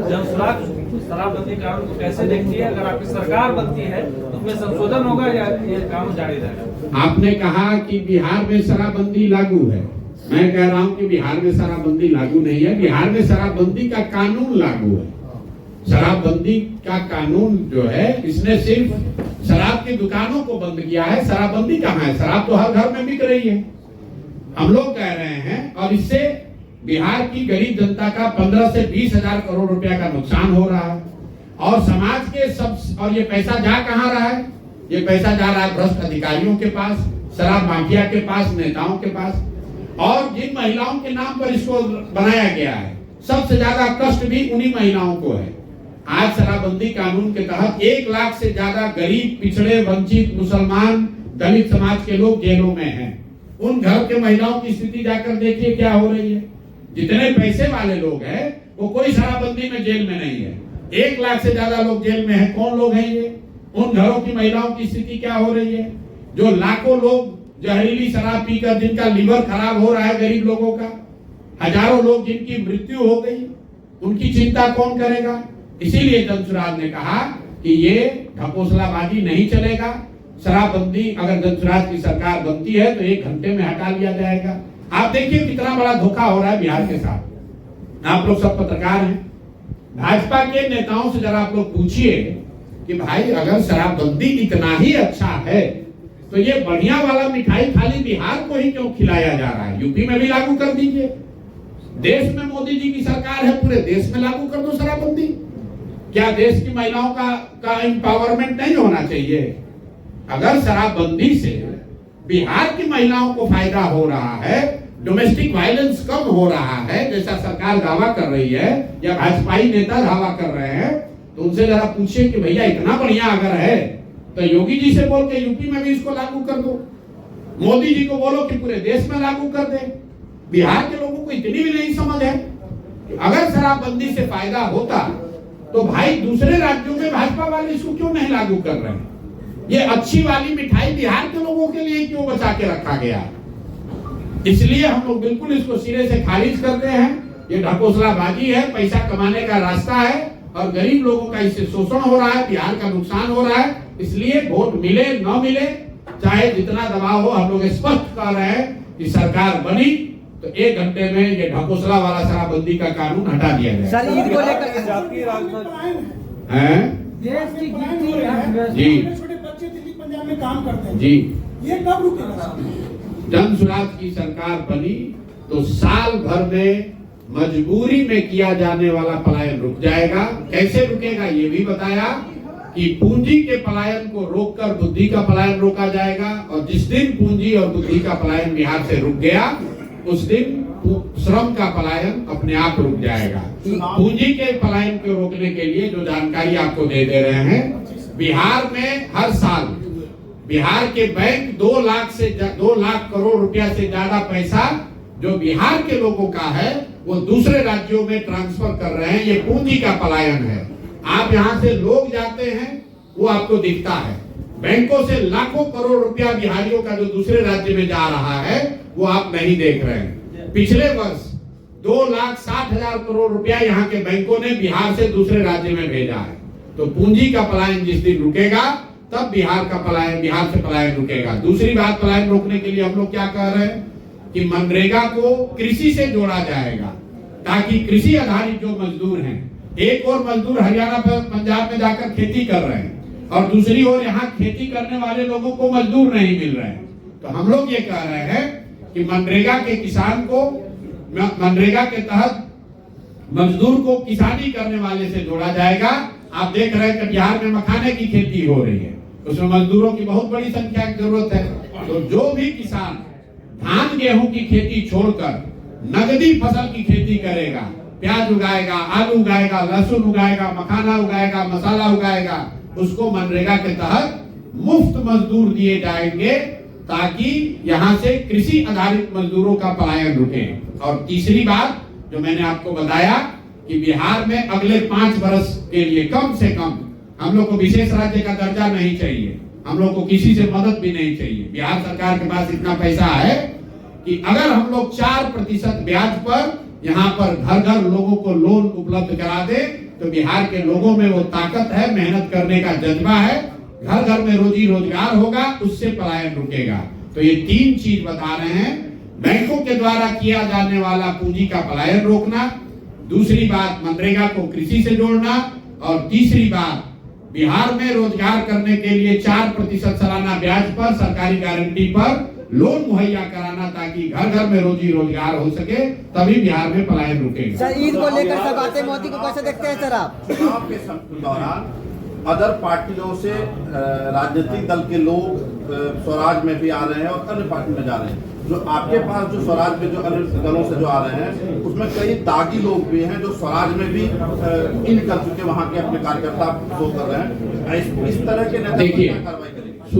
जनसुराज शराबबंदी कानून को कैसे देखती है? अगर आपकी सरकार बनती है तो उसमें संशोधन होगा या ये कानून जारी रहेगा? आपने कहा कि बिहार में शराबबंदी लागू है। मैं कह रहा हूं कि बिहार में शराबबंदी लागू नहीं है। बिहार में शराबबंदी का कानून लागू है। शराबबंदी का कानून जो है, इसने सिर्फ शराब की दुकानों को बंद किया है। शराबबंदी कहाँ है? शराब तो हर घर में बिक रही है। हम लोग कह रहे हैं, और इससे बिहार की गरीब जनता का 15 से 20 हजार करोड़ रुपया का नुकसान हो रहा है। और समाज के सब, और ये पैसा जा कहाँ रहा है? ये पैसा जा रहा है भ्रष्ट अधिकारियों के पास, शराब माफिया के पास, नेताओं के पास। और जिन महिलाओं के नाम पर इसको बनाया गया है, सबसे ज्यादा कष्ट भी उन्हीं महिलाओं को है। आज शराबबंदी कानून के तहत 1 लाख से ज्यादा गरीब, पिछड़े, वंचित, मुसलमान, दलित समाज के लोग जेलों में हैं। उन घर के महिलाओं की स्थिति जाकर देखिए क्या हो रही है। जितने पैसे वाले लोग हैं वो कोई शराबबंदी में जेल में नहीं है। 1 लाख से ज्यादा लोग जेल में हैं। कौन लोग हैं ये? उन घरों की महिलाओं की स्थिति क्या हो रही है? जो लाखों लोग जहरीली शराब पीकर जिनका लीवर खराब हो रहा है, गरीब लोगों का, हजारों लोग जिनकी मृत्यु हो गई, उनकी चिंता कौन करेगा? इसीलिए जनसुराज ने कहा कि ये ढकोसलाबाजी नहीं चलेगा। शराबबंदी अगर जनसुराज की सरकार बनती है तो 1 घंटे में हटा लिया जाएगा। आप देखिए कितना बड़ा धोखा हो रहा है बिहार के साथ। आप लोग सब पत्रकार हैं, भाजपा के नेताओं से जरा आप लोग पूछिए कि भाई अगर शराबबंदी इतना ही अच्छा है तो ये बढ़िया वाला मिठाई खाली बिहार को ही क्यों खिलाया जा रहा है? यूपी में भी लागू कर दीजिए। देश में मोदी जी की सरकार है, पूरे देश में लागू कर दो शराबबंदी। क्या देश की महिलाओं का एम्पावरमेंट नहीं होना चाहिए? अगर शराबबंदी से बिहार की महिलाओं को फायदा हो रहा है, डोमेस्टिक वायलेंस कम हो रहा है, जैसा सरकार दावा कर रही है या भाजपाई नेता दावा कर रहे हैं, तो उनसे जरा पूछिए कि भैया इतना बढ़िया अगर है तो योगी जी से बोल के यूपी में भी इसको लागू कर दो, मोदी जी को बोलो कि पूरे देश में लागू कर दे। बिहार के लोगों को इतनी भी नहीं समझ है कि अगर शराबबंदी से फायदा होता तो भाई दूसरे राज्यों में भाजपा वाले इसको क्यों नहीं लागू कर रहे हैं? ये अच्छी वाली मिठाई बिहार के लोगों के लिए क्यों बचा के रखा गया? इसलिए हम लोग बिल्कुल इसको सिरे से खारिज करते हैं। ये ढकोसलाबाजी है, पैसा कमाने का रास्ता है और गरीब लोगों का इससे शोषण हो रहा है, बिहार का नुकसान हो रहा है। इसलिए वोट मिले न मिले, चाहे जितना दबाव हो, हम लोग स्पष्ट कर रहे हैं कि सरकार बनी तो 1 घंटे में ये ढकोसला वाला शराबबंदी का कानून हटा दिया जाए। सर ईद को लेकर जातीय राजनीति हैं? देश की गिनती अर्थव्यवस्था जी छोटे बच्चे दिल्ली पंजाब में काम करते हैं, जी, ये कब रुकेगा? जन स्वराज की सरकार बनी तो साल भर में मजबूरी में किया जाने वाला पलायन रुक जाएगा। कैसे रुकेगा ये भी बताया कि पूंजी के पलायन को रोककर बुद्धि का पलायन रोका जाएगा, और जिस दिन पूंजी और बुद्धि का पलायन बिहार से रुक गया उस दिन श्रम का पलायन अपने आप रुक जाएगा। पूंजी के पलायन को रोकने के लिए जो जानकारी आपको दे रहे हैं, बिहार में हर साल बिहार के बैंक 2 लाख करोड़ रुपया से ज्यादा पैसा जो बिहार के लोगों का है वो दूसरे राज्यों में ट्रांसफर कर रहे हैं। ये पूंजी का पलायन है। आप यहाँ से लोग जाते हैं वो आपको दिखता है, बैंकों से लाखों करोड़ रुपया बिहारियों का जो दूसरे राज्य में जा रहा है वो आप नहीं देख रहे हैं। पिछले वर्ष 2,60,000 करोड़ रुपया यहाँ के बैंकों ने बिहार से दूसरे राज्य में भेजा है। तो पूंजी का पलायन जिस दिन रुकेगा तब बिहार से पलायन रुकेगा। दूसरी बात, पलायन रोकने के लिए हम लोग क्या कह रहे हैं कि मनरेगा को कृषि से जोड़ा जाएगा, ताकि कृषि आधारित जो मजदूर हैं, एक और मजदूर हरियाणा पर पंजाब में जाकर खेती कर रहे हैं और दूसरी ओर यहाँ खेती करने वाले लोगों को मजदूर नहीं मिल रहे हैं। तो हम लोग ये कह रहे हैं कि मनरेगा के किसान को, मनरेगा के तहत मजदूर को किसानी करने वाले से जोड़ा जाएगा। आप देख रहे हैं कि बिहार में मखाने की खेती हो रही है, उसमें मजदूरों की बहुत बड़ी संख्या की जरूरत है। तो जो भी किसान धान गेहूं की खेती छोड़कर नगदी फसल की खेती करेगा, प्याज उगाएगा, आलू उगाएगा, लहसुन उगाएगा, मखाना उगाएगा, मसाला उगाएगा, उसको मनरेगा के तहत मुफ्त मजदूर दिए जाएंगे, ताकि यहाँ से कृषि आधारित मजदूरों का पलायन रुके। और तीसरी बात जो मैंने आपको बताया कि बिहार में अगले 5 वर्ष के लिए कम से कम हम लोग को विशेष राज्य का दर्जा नहीं चाहिए, हम लोग को किसी से मदद भी नहीं चाहिए। बिहार सरकार के पास इतना पैसा है कि अगर हम लोग 4% ब्याज पर यहाँ पर घर घर लोगों को लोन उपलब्ध करा दे तो बिहार के लोगों में वो ताकत है, मेहनत करने का जज्बा है, घर घर में रोजी रोजगार होगा, उससे पलायन रुकेगा। तो ये 3 चीज बता रहे हैं, बैंकों के द्वारा किया जाने वाला पूंजी का पलायन रोकना, दूसरी बात मनरेगा को कृषि से जोड़ना, और तीसरी बात बिहार में रोजगार करने के लिए 4% सालाना ब्याज पर सरकारी गारंटी पर लोन मुहैया कराना, ताकि घर घर में रोजी रोजगार हो सके, तभी बिहार में पलायन रुकेगा। सर ईद को लेकर सब बातें मोदी को कैसे देखते हैं सर आप? चुनाव के दौरान अदर पार्टियों से राजनीतिक दल के लोग स्वराज में भी आ रहे हैं और अन्य पार्टी में जा रहे हैं। जो आपके पास जो स्वराज में जो अन्य दलों से जो आ रहे हैं उसमें कई दागी लोग भी हैं जो स्वराज में भी इन कर चुके, वहाँ के अपने कार्यकर्ता शो कर रहे हैं। इस तरह के नेता कार्रवाई करेंगे।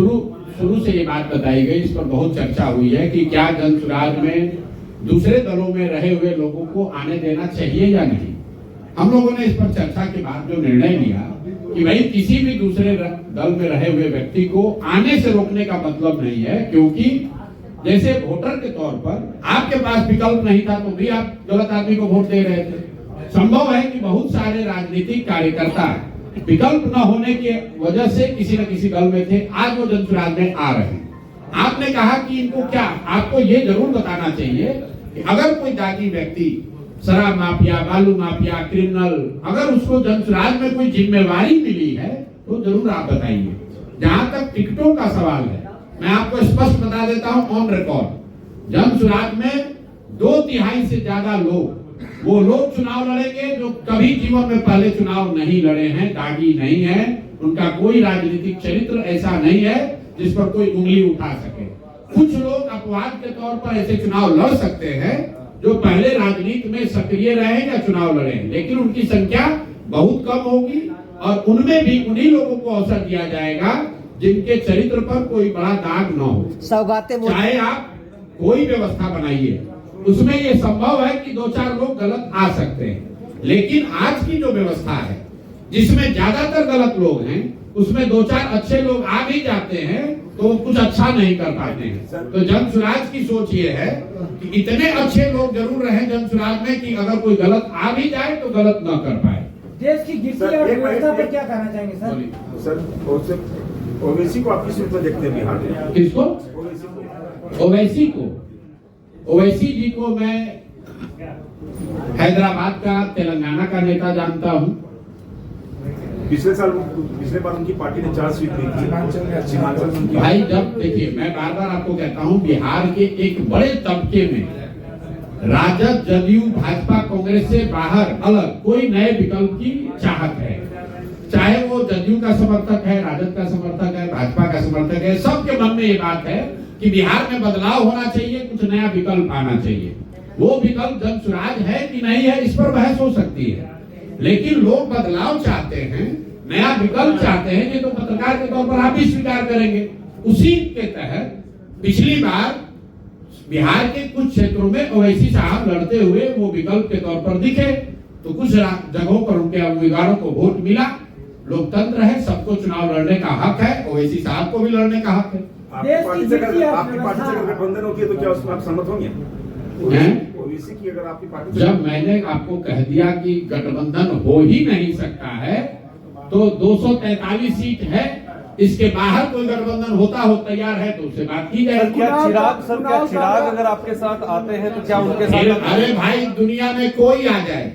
शुरू से ये बात बताई गई, इस पर बहुत चर्चा हुई है कि क्या जन स्वराज में दूसरे दलों में रहे हुए लोगों को आने देना चाहिए या नहीं। हम लोगों ने इस पर चर्चा के बाद जो निर्णय लिया कि भाई किसी भी दूसरे दल में रहे हुए व्यक्ति को आने से रोकने का मतलब नहीं है, क्योंकि जैसे वोटर के तौर पर आपके पास विकल्प नहीं था तो भी आप गलत आदमी को वोट दे रहे थे। संभव है कि बहुत सारे राजनीतिक कार्यकर्ता विकल्प न होने की वजह से किसी न किसी दल में थे, आज वो जन स्वराज में आ रहे हैं। आपने कहा कि इनको क्या, आपको ये जरूर बताना चाहिए कि अगर कोई दागी व्यक्ति शराब माफिया, बालू माफिया, क्रिमिनल, अगर उसको जन स्वराज में कोई जिम्मेवारी मिली है तो जरूर आप बताइए। जहां तक टिकटों का सवाल है, मैं आपको स्पष्ट बता देता हूं ऑन रिकॉर्ड, जन स्वराज में 2/3 से ज्यादा लोग, वो लोग चुनाव लड़ेंगे जो कभी जीवन में पहले चुनाव नहीं लड़े हैं, दागी नहीं है, उनका कोई राजनीतिक चरित्र ऐसा नहीं है जिस पर कोई उंगली उठा सके। कुछ लोग अपवाद के तौर पर ऐसे चुनाव लड़ सकते हैं जो पहले राजनीति में सक्रिय रहे या चुनाव लड़े, लेकिन उनकी संख्या बहुत कम होगी और उनमें भी उन्हीं लोगों को अवसर दिया जाएगा जिनके चरित्र पर कोई बड़ा दाग न हो। सौगातें चाहे आप कोई व्यवस्था बनाइए, उसमें ये संभव है कि 2-4 लोग गलत आ सकते हैं, लेकिन आज की जो व्यवस्था है जिसमें ज्यादातर गलत लोग हैं, उसमें 2-4 अच्छे लोग आ भी जाते हैं तो कुछ अच्छा नहीं कर पाते हैं। तो जन सुराज की सोच ये है कि इतने अच्छे लोग जरूर रहे जन सुराज में कि अगर कोई गलत आ भी जाए तो गलत न कर पाए। देश की गिरती अर्थव्यवस्था पर क्या कहना चाहेंगे सर? सर ओवैसी को आप किस रूप में देखते हैं बिहार में? किसको? ओवैसी को? ओवैसी जी को मैं हैदराबाद का, तेलंगाना का नेता जानता हूँ। पिछले बार उनकी पार्टी ने 4 सीट ली थी सीमांचल में उनकी। भाई जब देखिए, मैं बार बार आपको कहता हूँ, बिहार के एक बड़े तबके में राजद, जदयू, भाजपा, कांग्रेस से बाहर अलग कोई नए विकल्प की चाहत है। चाहे वो जदयू का समर्थक है, राजद का समर्थक है, भाजपा का समर्थक है, सबके मन में ये बात है कि बिहार में बदलाव होना चाहिए, कुछ नया विकल्प आना चाहिए। वो विकल्प जन सुराज है कि नहीं है, इस पर बहस हो सकती है, लेकिन लोग बदलाव चाहते हैं, नया विकल्प चाहते हैं। ये तो पत्रकार के तौर पर आप भी स्वीकार करेंगे। उसी के तहत पिछली बार बिहार के कुछ क्षेत्रों में ओवैसी साहब लड़ते हुए वो विकल्प के तौर पर दिखे, तो कुछ जगहों पर उनके उम्मीदवारों को वोट मिला। लोकतंत्र है, सबको चुनाव लड़ने का हक है, ओवैसी साहब को भी लड़ने का हक है। आपकी पार्टी से अगर गठबंधन होती है तो क्या उसमें आप सहमत होंगे? ओवैसी की अगर आपकी पार्टी, जब मैंने आपको कह दिया कि गठबंधन हो ही नहीं सकता है, तो 243 सीट है, इसके बाहर कोई गठबंधन होता हो तैयार है तो उससे बात की जाए। क्या चिराग अगर आपके साथ आते हैं तो क्या उनके साथ? अरे भाई, दुनिया में कोई आ जाए,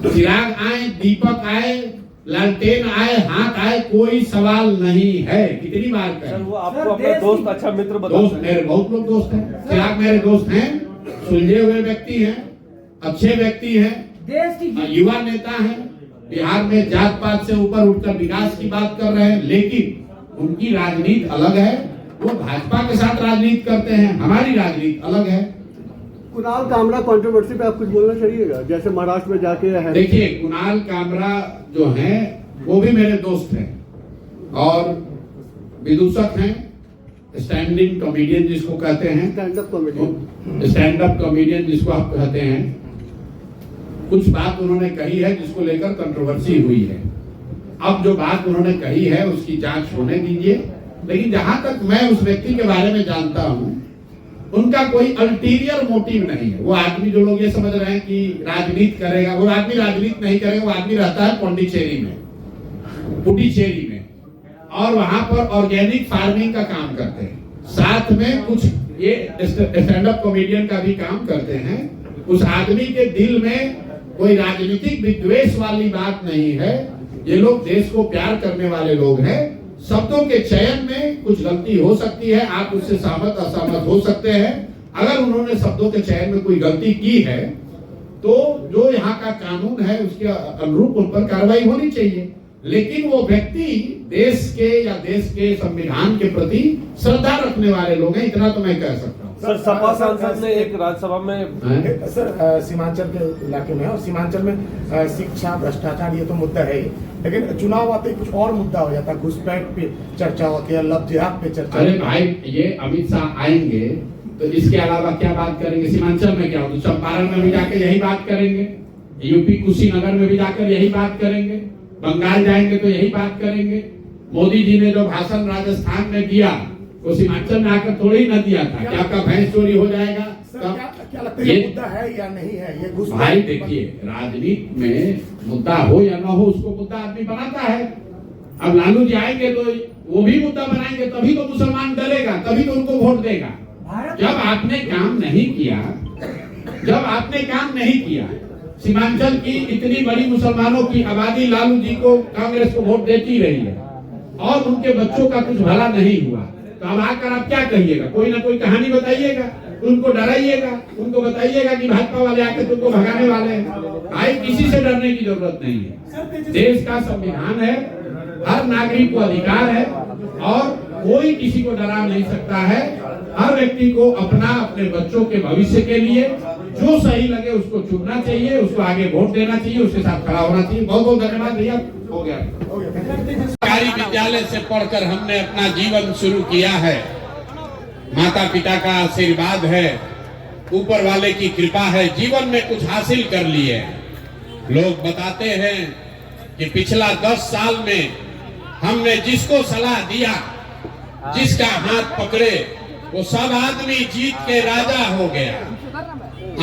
चिराग आए, दीपक आए, लालटेन आए, हाथ आए, कोई सवाल नहीं है। कितनी बार कहें? वो आपको अपना दोस्त, अच्छा मित्र बताते हैं। मेरे बहुत लोग दोस्त हैं, चिराग मेरे दोस्त हैं, सुलझे हुए व्यक्ति हैं, अच्छे व्यक्ति हैं, देश की युवा नेता हैं, बिहार में जात पात से ऊपर उठकर विकास की बात कर रहे हैं, लेकिन उनकी राजनीति अलग है। वो भाजपा के साथ राजनीति करते हैं, हमारी राजनीति अलग है। कुणाल कामरा कंट्रोवर्सी पे आप कुछ बोलना चाहिएगा, जैसे महाराष्ट्र में जाके है? देखिए, कुणाल कामरा जो हैं वो भी मेरे दोस्त हैं और विदूषक हैं, स्टैंडिंग कॉमेडियन जिसको कहते हैं, स्टैंड अप कॉमेडियन जिसको आप कहते हैं। कुछ बात उन्होंने कही है जिसको लेकर कंट्रोवर्सी हुई है। अब जो बात उन्होंने कही है उसकी जांच होने दीजिए, लेकिन जहां तक मैं उस व्यक्ति के बारे में जानता हूं, उनका कोई अल्टीरियर मोटिव नहीं है। वो आदमी, जो लोग ये समझ रहे हैं कि राजनीति करेगा, वो आदमी राजनीति नहीं करेगा। वो आदमी रहता है पुडुचेरी में, और वहां पर ऑर्गेनिक फार्मिंग का काम करते हैं, साथ में कुछ ये स्टैंड अप कॉमेडियन का भी काम करते हैं। उस आदमी के दिल में कोई राजनीतिक विद्वेष वाली बात नहीं है। ये लोग देश को प्यार करने वाले लोग हैं। शब्दों के चयन में कुछ गलती हो सकती है, आप उससे सहमत असहमत हो सकते हैं। अगर उन्होंने शब्दों के चयन में कोई गलती की है तो जो यहाँ का कानून है उसके अनुरूप उन पर कार्रवाई होनी चाहिए, लेकिन वो व्यक्ति देश के या देश के संविधान के प्रति श्रद्धा रखने वाले लोग हैं, इतना तो मैं कह सकता हूँ। सर, सपा सांसद ने एक राज्यसभा में सर सीमांचल के इलाके में, और सीमांचल में शिक्षा, भ्रष्टाचार ये तो मुद्दा है ही, लेकिन चुनाव आते ही कुछ और मुद्दा हो जाता है। घुसपैठ पे चर्चा होती है, लव जिहाद पे चर्चा। अरे भाई, ये अमित शाह आएंगे तो इसके अलावा क्या बात करेंगे? सीमांचल में क्या होगा? चंपारण में भी जाकर यही बात करेंगे, यूपी कुशीनगर में भी जाकर यही बात करेंगे, बंगाल जाएंगे तो यही बात करेंगे। मोदी जी ने जो भाषण राजस्थान में दिया वो सीमांचल में आकर थोड़ी ही न दिया था। क्या आपका भैंस चोरी हो जाएगा? क्या लगता है, ये मुद्दा है या नहीं है? ये भाई देखिए, राजनीति में मुद्दा हो या ना हो, उसको मुद्दा आदमी बनाता है। अब लालू जी आएंगे तो वो भी मुद्दा बनाएंगे, तभी तो मुसलमान डरेगा, तभी तो उनको वोट देगा। जब आपने काम नहीं किया, सीमांचल की इतनी बड़ी मुसलमानों की आबादी लालू जी को, कांग्रेस को वोट देती रही है और उनके बच्चों का कुछ भला नहीं हुआ, तो अब आकर आप क्या कहिएगा? कोई ना कोई कहानी बताइएगा, उनको डराइएगा, उनको बताइएगा कि भाजपा वाले आके तुमको भगाने वाले हैं। भाई, किसी से डरने की जरूरत नहीं है। देश का संविधान है, हर नागरिक को अधिकार है और कोई किसी को डरा नहीं सकता है। हर व्यक्ति को अपने बच्चों के भविष्य के लिए जो सही लगे उसको चुनना चाहिए, उसको आगे वोट देना चाहिए, उसके साथ खड़ा होना चाहिए। बहुत बहुत धन्यवाद भैया, हो गया। सरकारी विद्यालय से पढ़कर हमने अपना जीवन शुरू किया है। माता पिता का आशीर्वाद है, ऊपर वाले की कृपा है, जीवन में कुछ हासिल कर लिए। लोग बताते हैं कि पिछला 10 साल में हमने जिसको सलाह दिया, जिसका हाथ पकड़े, वो सब आदमी जीत के राजा हो गया।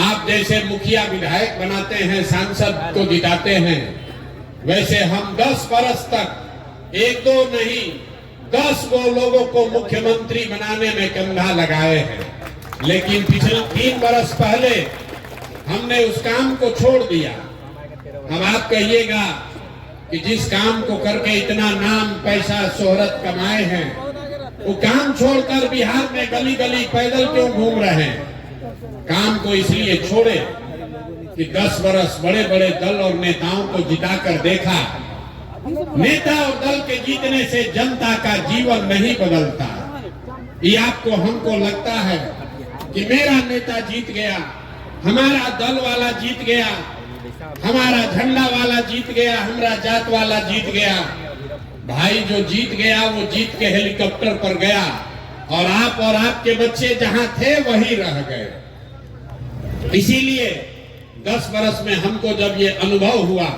आप जैसे मुखिया विधायक बनाते हैं, सांसद को जिताते हैं, वैसे हम 10 बरस तक 1-2 नहीं 10 गो लोगों को मुख्यमंत्री बनाने में कंधा लगाए हैं। लेकिन पिछले 3 बरस पहले हमने उस काम को छोड़ दिया। अब आप कहिएगा कि जिस काम को करके इतना नाम, पैसा, शोहरत कमाए हैं, वो काम छोड़कर बिहार में गली गली पैदल क्यों घूम रहे हैं? काम को इसलिए छोड़े कि 10 बरस बड़े बड़े दल और नेताओं को जिताकर देखा, नेता और दल के जीतने से जनता का जीवन नहीं बदलता। ये आपको हमको लगता है कि मेरा नेता जीत गया, हमारा दल वाला जीत गया, हमारा झंडा वाला जीत गया, हमारा जात वाला जीत गया। भाई जो जीत गया वो जीत के हेलीकॉप्टर पर गया और आप और आपके बच्चे जहां थे वहीं रह गए। इसीलिए 10 बरस में हमको जब ये अनुभव हुआ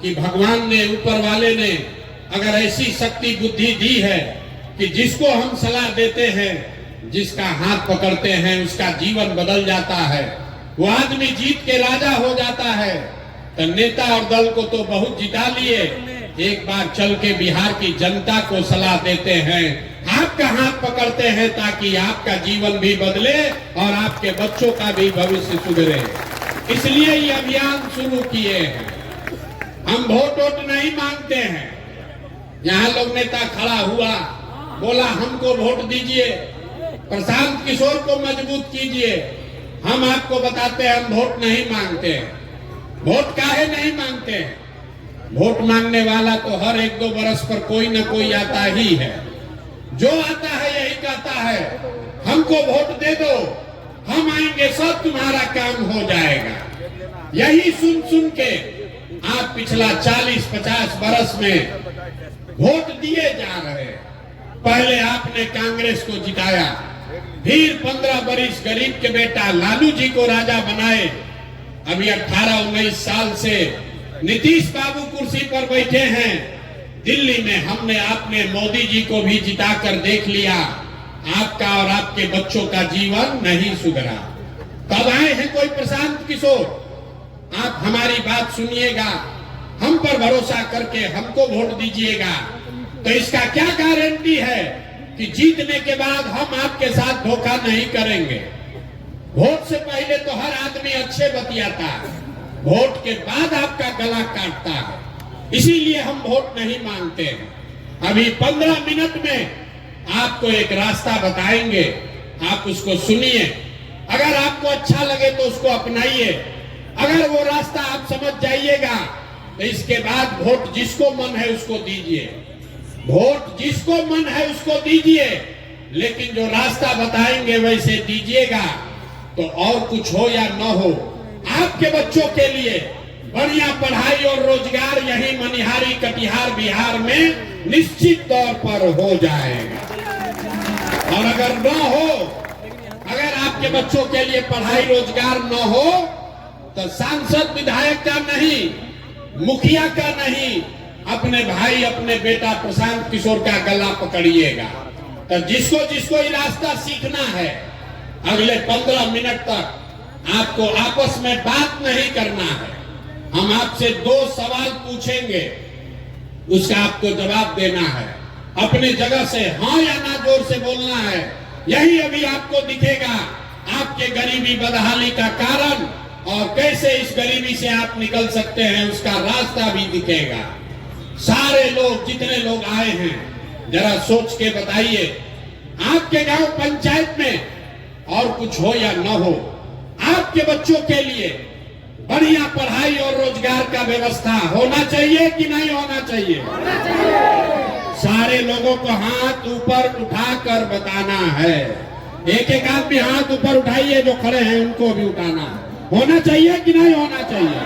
कि भगवान ने, ऊपर वाले ने अगर ऐसी शक्ति बुद्धि दी है कि जिसको हम सलाह देते हैं, जिसका हाथ पकड़ते हैं, उसका जीवन बदल जाता है, वो आदमी जीत के राजा हो जाता है। तो नेता और दल को तो बहुत जिता लिए, एक बार चल के बिहार की जनता को सलाह देते हैं, आपका हाथ पकड़ते हैं ताकि आपका जीवन भी बदले और आपके बच्चों का भी भविष्य सुधरे। इसलिए ये अभियान शुरू किए हैं। हम वोट नहीं मांगते हैं। यहाँ लोग नेता खड़ा हुआ, बोला हमको वोट दीजिए, प्रशांत किशोर को मजबूत कीजिए। हम आपको बताते हैं हम वोट नहीं मांगते हैं। वोट काहे नहीं मांगते हैं? वोट मांगने वाला तो हर 1-2 बरस पर कोई न कोई आता ही है। जो आता है यही कहता है हमको वोट दे दो, हम आएंगे, सब तुम्हारा काम हो जाएगा। यही सुन सुन के आप पिछला 40-50 बरस में वोट दिए जा रहे हैं। पहले आपने कांग्रेस को जिताया, फिर 15 बरिस गरीब के बेटा लालू जी को राजा बनाए। अभी 18-19 साल से नीतीश बाबू कुर्सी पर बैठे हैं। दिल्ली में हमने आपने मोदी जी को भी जिताकर देख लिया, आपका और आपके बच्चों का जीवन नहीं सुधरा। तब आए हैं कोई प्रशांत किशोर, आप हमारी बात सुनिएगा, हम पर भरोसा करके हमको वोट दीजिएगा। तो इसका क्या गारंटी है कि जीतने के बाद हम आपके साथ धोखा नहीं करेंगे? वोट से पहले तो हर आदमी अच्छे बतियाता है, वोट के बाद आपका गला काटता है। इसीलिए हम वोट नहीं मांगते हैं। अभी 15 मिनट में आपको एक रास्ता बताएंगे, आप उसको सुनिए। अगर आपको अच्छा लगे तो उसको अपनाइए। अगर वो रास्ता आप समझ जाइएगा तो इसके बाद वोट जिसको मन है उसको दीजिए, वोट जिसको मन है उसको दीजिए, लेकिन जो रास्ता बताएंगे वैसे दीजिएगा। तो और कुछ हो या न हो, आपके बच्चों के लिए बढ़िया पढ़ाई और रोजगार यही मनिहारी, कटिहार, बिहार में निश्चित तौर पर हो जाएगा। और अगर न हो, अगर आपके बच्चों के लिए पढ़ाई रोजगार न हो, तो सांसद विधायक का नहीं, मुखिया का नहीं, अपने भाई, अपने बेटा प्रशांत किशोर का गला पकड़िएगा। तो जिसको जिसको ये रास्ता सीखना है, अगले 15 मिनट तक आपको आपस में बात नहीं करना है। हम आपसे 2 सवाल पूछेंगे, उसका आपको जवाब देना है। अपने जगह से हाँ या ना जोर से बोलना है। यही अभी आपको दिखेगा आपके गरीबी बदहाली का कारण, और कैसे इस गरीबी से आप निकल सकते हैं उसका रास्ता भी दिखेगा। सारे लोग, जितने लोग आए हैं, जरा सोच के बताइए, आपके गांव पंचायत में और कुछ हो या न हो, आपके बच्चों के लिए बढ़िया पढ़ाई और रोजगार का व्यवस्था होना चाहिए कि नहीं होना चाहिए? सारे लोगों को हाथ ऊपर उठाकर बताना है। एक एक आदमी हाथ ऊपर उठाइए, जो खड़े हैं उनको भी उठाना है। होना चाहिए कि नहीं होना चाहिए?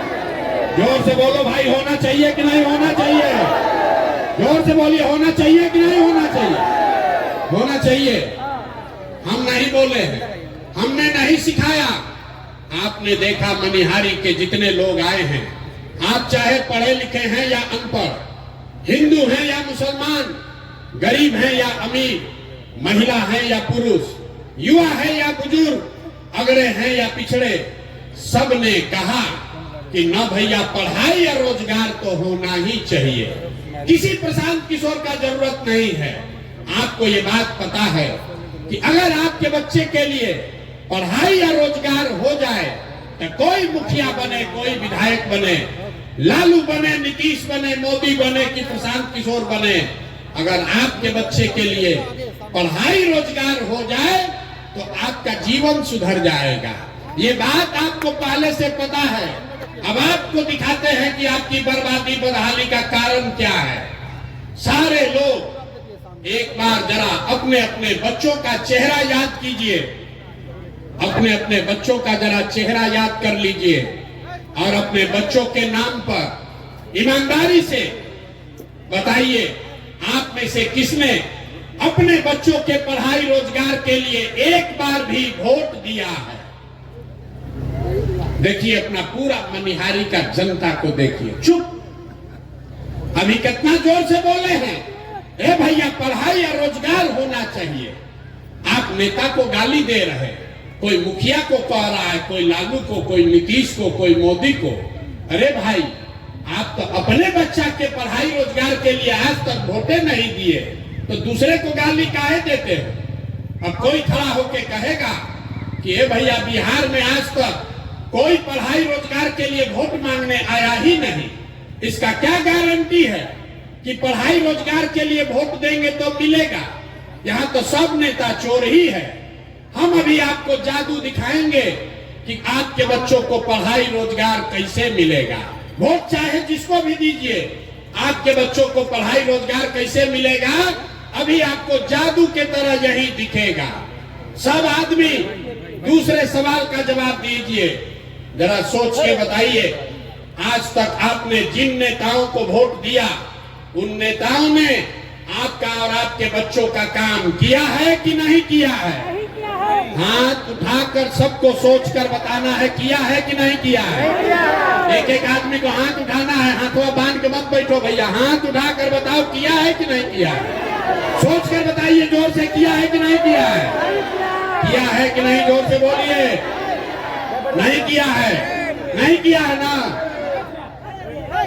जोर से बोलो भाई, होना चाहिए कि नहीं होना चाहिए? जोर से बोलिए, होना चाहिए कि नहीं होना चाहिए? होना चाहिए। हम नहीं बोले हैं, हमने नहीं सिखाया। आपने देखा मनिहारी के जितने लोग आए हैं, आप चाहे पढ़े लिखे हैं या अनपढ़, हिंदू हैं या मुसलमान, गरीब हैं या अमीर, महिला हैं या पुरुष, युवा है या बुजुर्ग, अगड़े हैं या पिछड़े, सब ने कहा कि न भैया पढ़ाई या रोजगार तो होना ही चाहिए। किसी प्रशांत किशोर का जरूरत नहीं है। आपको ये बात पता है कि अगर आपके बच्चे के लिए पढ़ाई या रोजगार हो जाए तो कोई मुखिया बने, कोई विधायक बने, लालू बने, नीतीश बने, मोदी बने कि प्रशांत किशोर बने, अगर आपके बच्चे के लिए पढ़ाई रोजगार हो जाए तो आपका जीवन सुधर जाएगा। ये बात आपको पहले से पता है। अब आपको दिखाते हैं कि आपकी बर्बादी बदहाली का कारण क्या है। सारे लोग एक बार जरा अपने अपने बच्चों का चेहरा याद कीजिए, अपने अपने बच्चों का जरा चेहरा याद कर लीजिए और अपने बच्चों के नाम पर ईमानदारी से बताइए, आप में से किसने अपने बच्चों के पढ़ाई रोजगार के लिए एक बार भी वोट दिया है? देखिए अपना पूरा मनिहारी का जनता को देखिए। चुप। अभी कितना जोर से बोले हैं, ए भैया पढ़ाई या रोजगार होना चाहिए। आप नेता को गाली दे रहे, कोई मुखिया को कह रहा है, कोई लालू को, कोई नीतीश को, कोई मोदी को। अरे भाई, आप तो अपने बच्चा के पढ़ाई रोजगार के लिए आज तक वोटे नहीं दिए, तो दूसरे को गाली काहे देते हो? अब कोई खड़ा होके कहेगा कि ए भैया बिहार में आज तक कोई पढ़ाई रोजगार के लिए वोट मांगने आया ही नहीं, इसका क्या गारंटी है कि पढ़ाई रोजगार के लिए वोट देंगे तो मिलेगा? यहाँ तो सब नेता चोर ही है। हम अभी आपको जादू दिखाएंगे कि आपके बच्चों को पढ़ाई रोजगार कैसे मिलेगा। वोट चाहे जिसको भी दीजिए, आपके बच्चों को पढ़ाई रोजगार कैसे मिलेगा, अभी आपको जादू के तरह यही दिखेगा। सब आदमी दूसरे सवाल का जवाब दीजिए, जरा सोच के बताइए, आज तक आपने जिन नेताओं को वोट दिया, उन नेताओं ने आपका और आपके बच्चों का काम किया है कि नहीं किया है? हाथ उठाकर सबको सोचकर बताना है, किया है कि नहीं किया है? एक एक आदमी को हाथ उठाना है, हाथों बांध के मत बैठो भैया, हाथ उठाकर बताओ किया है कि नहीं किया है? सोच कर बताइए जोर से, किया है कि नहीं किया है? किया है कि नहीं? जोर से बोलिए। नहीं किया है, नहीं किया है ना?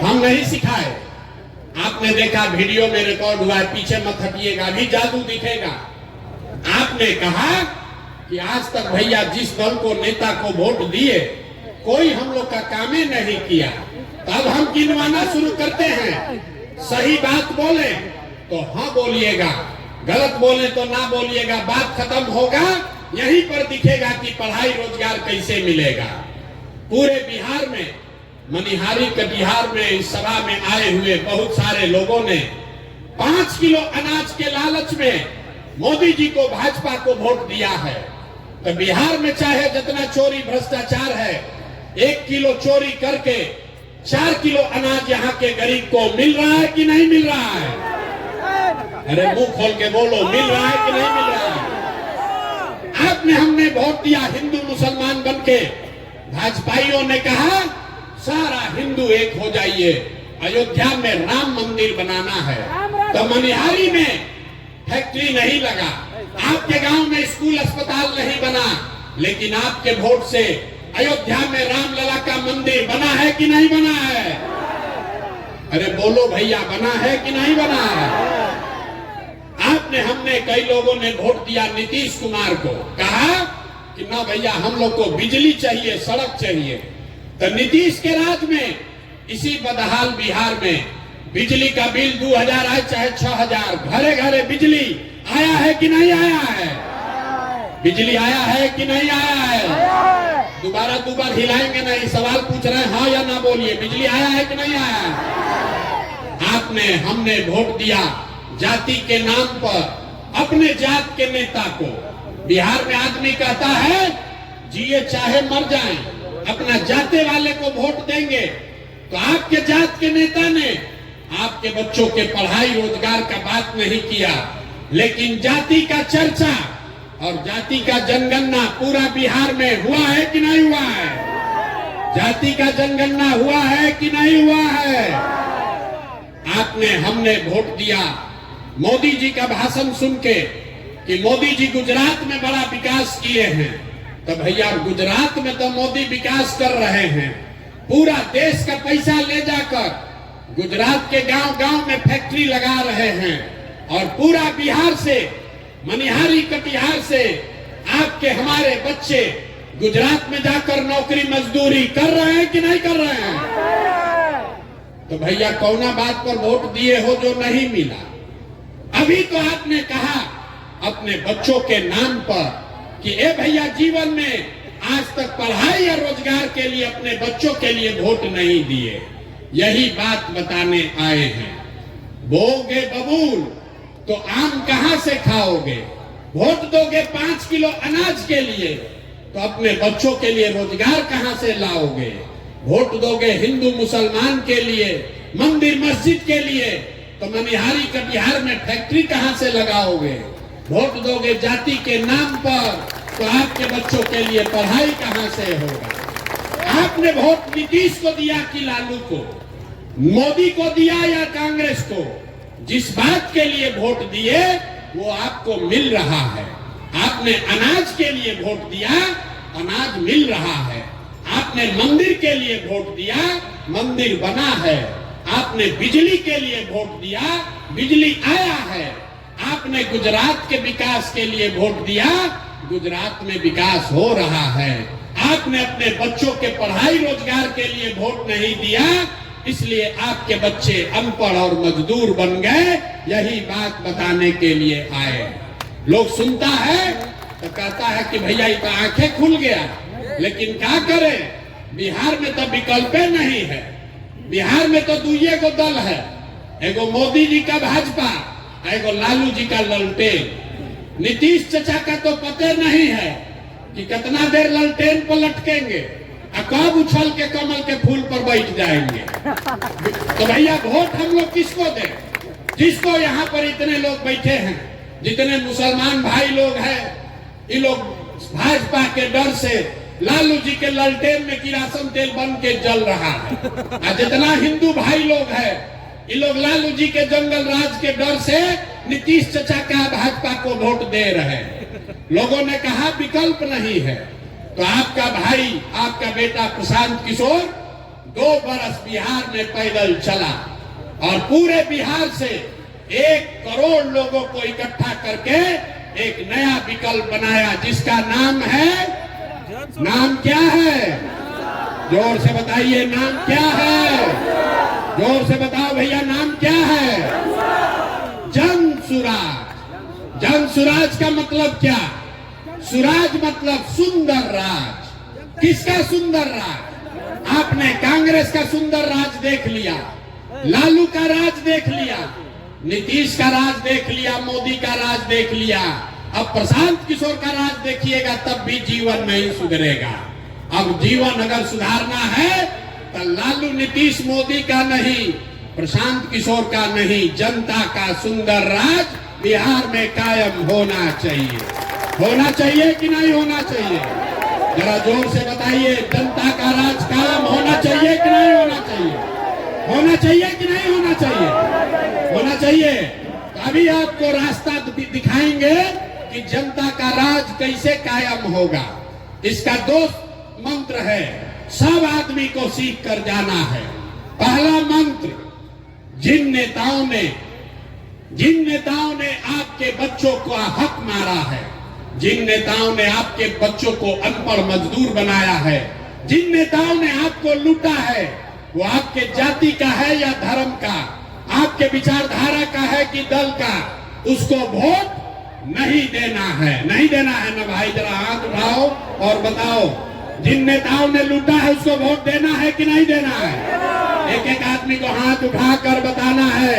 हम नहीं सिखाए। आपने देखा वीडियो में रिकॉर्ड हुआ है, पीछे मत हटिएगा, अभी जादू दिखेगा। आपने कहा कि आज तक भैया जिस दल को नेता को वोट दिए, कोई हम लोग का काम ही नहीं किया। तब हम गिनवाना शुरू करते हैं। सही बात बोले तो हाँ बोलिएगा, गलत बोले तो ना बोलिएगा। बात खत्म होगा, यहीं पर दिखेगा कि पढ़ाई रोजगार कैसे मिलेगा। पूरे बिहार में, मनिहारी कटिहार में इस सभा में आए हुए बहुत सारे लोगों ने 5 किलो अनाज के लालच में मोदी जी को, भाजपा को वोट दिया है। तो बिहार में चाहे जितना चोरी भ्रष्टाचार है, 1 किलो चोरी करके 4 किलो अनाज यहाँ के गरीब को मिल रहा है कि नहीं मिल रहा है? अरे मुंह खोल के बोलो, मिल रहा है कि नहीं मिल रहा है? आपने, हमने वोट दिया हिंदू मुसलमान बनके, भाजपाइयों ने कहा सारा हिंदू एक हो जाइए, अयोध्या में राम मंदिर बनाना है। तो मनिहारी में फैक्ट्री नहीं लगा, आपके गांव में स्कूल अस्पताल नहीं बना, लेकिन आपके वोट से अयोध्या में रामलला का मंदिर बना है कि नहीं बना है? अरे बोलो भैया, बना है कि नहीं बना है? आपने, हमने, कई लोगों ने वोट दिया नीतीश कुमार को, कहा कि ना भैया हम लोग को बिजली चाहिए, सड़क चाहिए। तो नीतीश के राज में इसी बदहाल बिहार में बिजली का बिल 2000 आए चाहे 6000, घरे घरे बिजली आया है कि नहीं आया है? बिजली आया है कि नहीं आया है? दोबारा दोबारा हिलाएंगे नहीं, सवाल पूछ रहे हैं, हाँ या ना बोलिए, बिजली आया है कि नहीं आया है? आपने, हमने वोट दिया जाति के नाम पर अपने जात के नेता को। बिहार में आदमी कहता है जिए चाहे मर जाएं, अपना जाते वाले को वोट देंगे। तो आपके जात के नेता ने आपके बच्चों के पढ़ाई रोजगार का बात नहीं किया, लेकिन जाति का चर्चा और जाति का जनगणना पूरा बिहार में हुआ है कि नहीं हुआ है? जाति का जनगणना हुआ है कि नहीं हुआ है? हमने वोट दिया मोदी जी का भाषण सुन के कि मोदी जी गुजरात में बड़ा विकास किए हैं, तो भैया गुजरात में तो मोदी विकास कर रहे हैं, पूरा देश का पैसा ले जाकर गुजरात के गांव-गांव में फैक्ट्री लगा रहे हैं और पूरा बिहार से, मनिहारी कटिहार से आपके हमारे बच्चे गुजरात में जाकर नौकरी मजदूरी कर रहे हैं कि नहीं कर रहे हैं? तो भैया कौना बात पर वोट दिए हो जो नहीं मिला? अभी तो आपने कहा अपने बच्चों के नाम पर कि ए भैया जीवन में आज तक पढ़ाई या रोजगार के लिए अपने बच्चों के लिए वोट नहीं दिए। यही बात बताने आए हैं। बोगे बबूल तो आम कहां से खाओगे? वोट दोगे 5 किलो अनाज के लिए तो अपने बच्चों के लिए रोजगार कहां से लाओगे? वोट दोगे हिंदू मुसलमान के लिए, मंदिर मस्जिद के लिए तो मनिहारी कटिहार में फैक्ट्री कहां से लगाओगे? वोट दोगे जाति के नाम पर तो आपके बच्चों के लिए पढ़ाई कहां से होगा? आपने वोट नीतीश को दिया कि लालू को, मोदी को दिया या कांग्रेस को? जिस बात के लिए वोट दिए वो आपको मिल रहा है। आपने अनाज के लिए वोट दिया, अनाज मिल रहा है। आपने मंदिर के लिए वोट दिया, मंदिर बना है। आपने बिजली के लिए वोट दिया, बिजली आया है। आपने गुजरात के विकास के लिए वोट दिया, गुजरात में विकास हो रहा है। आपने अपने बच्चों के पढ़ाई रोजगार के लिए वोट नहीं दिया, इसलिए आपके बच्चे अनपढ़ और मजदूर बन गए। यही बात बताने के लिए आए। लोग सुनता है तो कहता है कि भैया ये तो आंखें खुल गया, लेकिन क्या करें? बिहार में तो विकल्प नहीं है। बिहार में तो दुइये को दल है, एगो मोदी जी का भाजपा, एगो लालू जी का ललटेन। नीतीश चचा का तो पता नहीं है कि कितना देर ललटेन पर लटकेंगे और कब उछल के कमल के फूल पर बैठ जाएंगे। तो भैया वोट हम लोग किसको दें? जिसको यहाँ पर इतने लोग बैठे हैं, जितने मुसलमान भाई लोग हैं, ये लोग भाजपा के डर से लालू जी के ललटेन में किरासन तेल बन के जल रहा है। और जितना हिंदू भाई लोग हैं, ये लोग लालू जी के जंगल राज के डर से नीतीश चचा का भाजपा को वोट दे रहे हैं। लोगों ने कहा विकल्प नहीं है, तो आपका भाई, आपका बेटा प्रशांत किशोर 2 बरस बिहार में पैदल चला और पूरे बिहार से 1 करोड़ लोगों को इकट्ठा करके एक नया विकल्प बनाया, जिसका नाम है, नाम क्या है? जोर से बताइए, नाम क्या है? जोर से बताओ भैया, नाम क्या है? जन सुराज। जन सुराज का मतलब क्या? सुराज मतलब सुंदर राज। किसका सुंदर राज? आपने कांग्रेस का सुंदर राज देख लिया, लालू का राज देख लिया, नीतीश का राज देख लिया, मोदी का राज देख लिया। अब प्रशांत किशोर का राज देखिएगा, तब भी जीवन नहीं सुधरेगा। अब जीवन अगर सुधारना है तो लालू नीतीश मोदी का नहीं, प्रशांत किशोर का नहीं, जनता का सुंदर राज बिहार में कायम होना चाहिए। होना चाहिए कि नहीं होना चाहिए? जरा जोर से बताइए, जनता का राज कायम होना चाहिए कि नहीं होना चाहिए? होना चाहिए कि नहीं होना चाहिए? होना चाहिए। तो अभी आपको रास्ता दिखाएंगे कि जनता का राज कैसे कायम होगा। इसका 2 मंत्र है, सब आदमी को सीख कर जाना है। पहला मंत्र, जिन नेताओं ने आपके बच्चों को हक मारा है, जिन नेताओं ने आपके बच्चों को अनपढ़ मजदूर बनाया है, जिन नेताओं ने आपको लूटा है, वो आपके जाति का है या धर्म का, आपके विचारधारा का है कि दल का, उसको वोट नहीं देना है। नहीं देना है ना भाई? जरा हाथ उठाओ और बताओ, जिन नेताओं ने लूटा है उसको वोट देना है कि नहीं देना है? एक एक आदमी को हाथ उठाकर बताना है,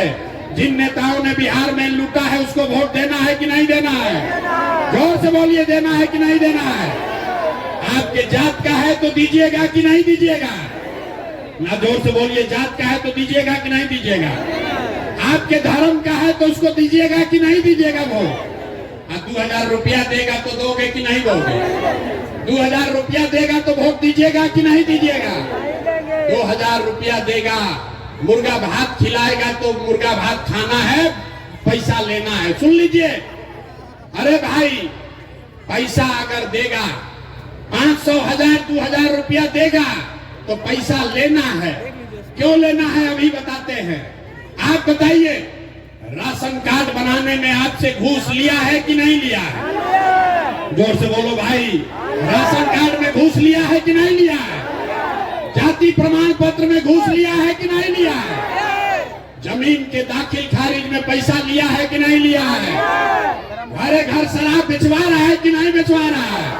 जिन नेताओं ने बिहार में लूटा है उसको वोट देना है कि नहीं देना है? जोर से बोलिए, देना है कि नहीं देना है? आपके जात का है तो दीजिएगा कि नहीं दीजिएगा? ना जोर से बोलिए। जात का है तो दीजिएगा कि नहीं दीजिएगा? आपके धर्म का है तो उसको दीजिएगा कि नहीं दीजिएगा वोट? 2000 रुपया देगा तो दोगे कि नहीं दोगे? 2000 रुपया देगा तो वोट दीजिएगा कि नहीं दीजिएगा? 2000 रुपया देगा, मुर्गा भात खिलाएगा तो मुर्गा भात खाना है, पैसा लेना है। सुन लीजिए, अरे भाई पैसा अगर देगा 500, 1000, 2000 रुपया देगा तो पैसा लेना है। क्यों लेना है अभी बताते हैं। आप बताइए, राशन कार्ड बनाने में आपसे घूस लिया है कि नहीं लिया है? जोर से बोलो भाई, राशन कार्ड में घूस लिया है कि नहीं लिया है? जाति प्रमाण पत्र में घूस लिया है कि नहीं लिया है? जमीन के दाखिल खारिज में पैसा लिया है कि नहीं लिया है? घरे घर शराब बेचवा रहा है कि नहीं बेचवा रहा है?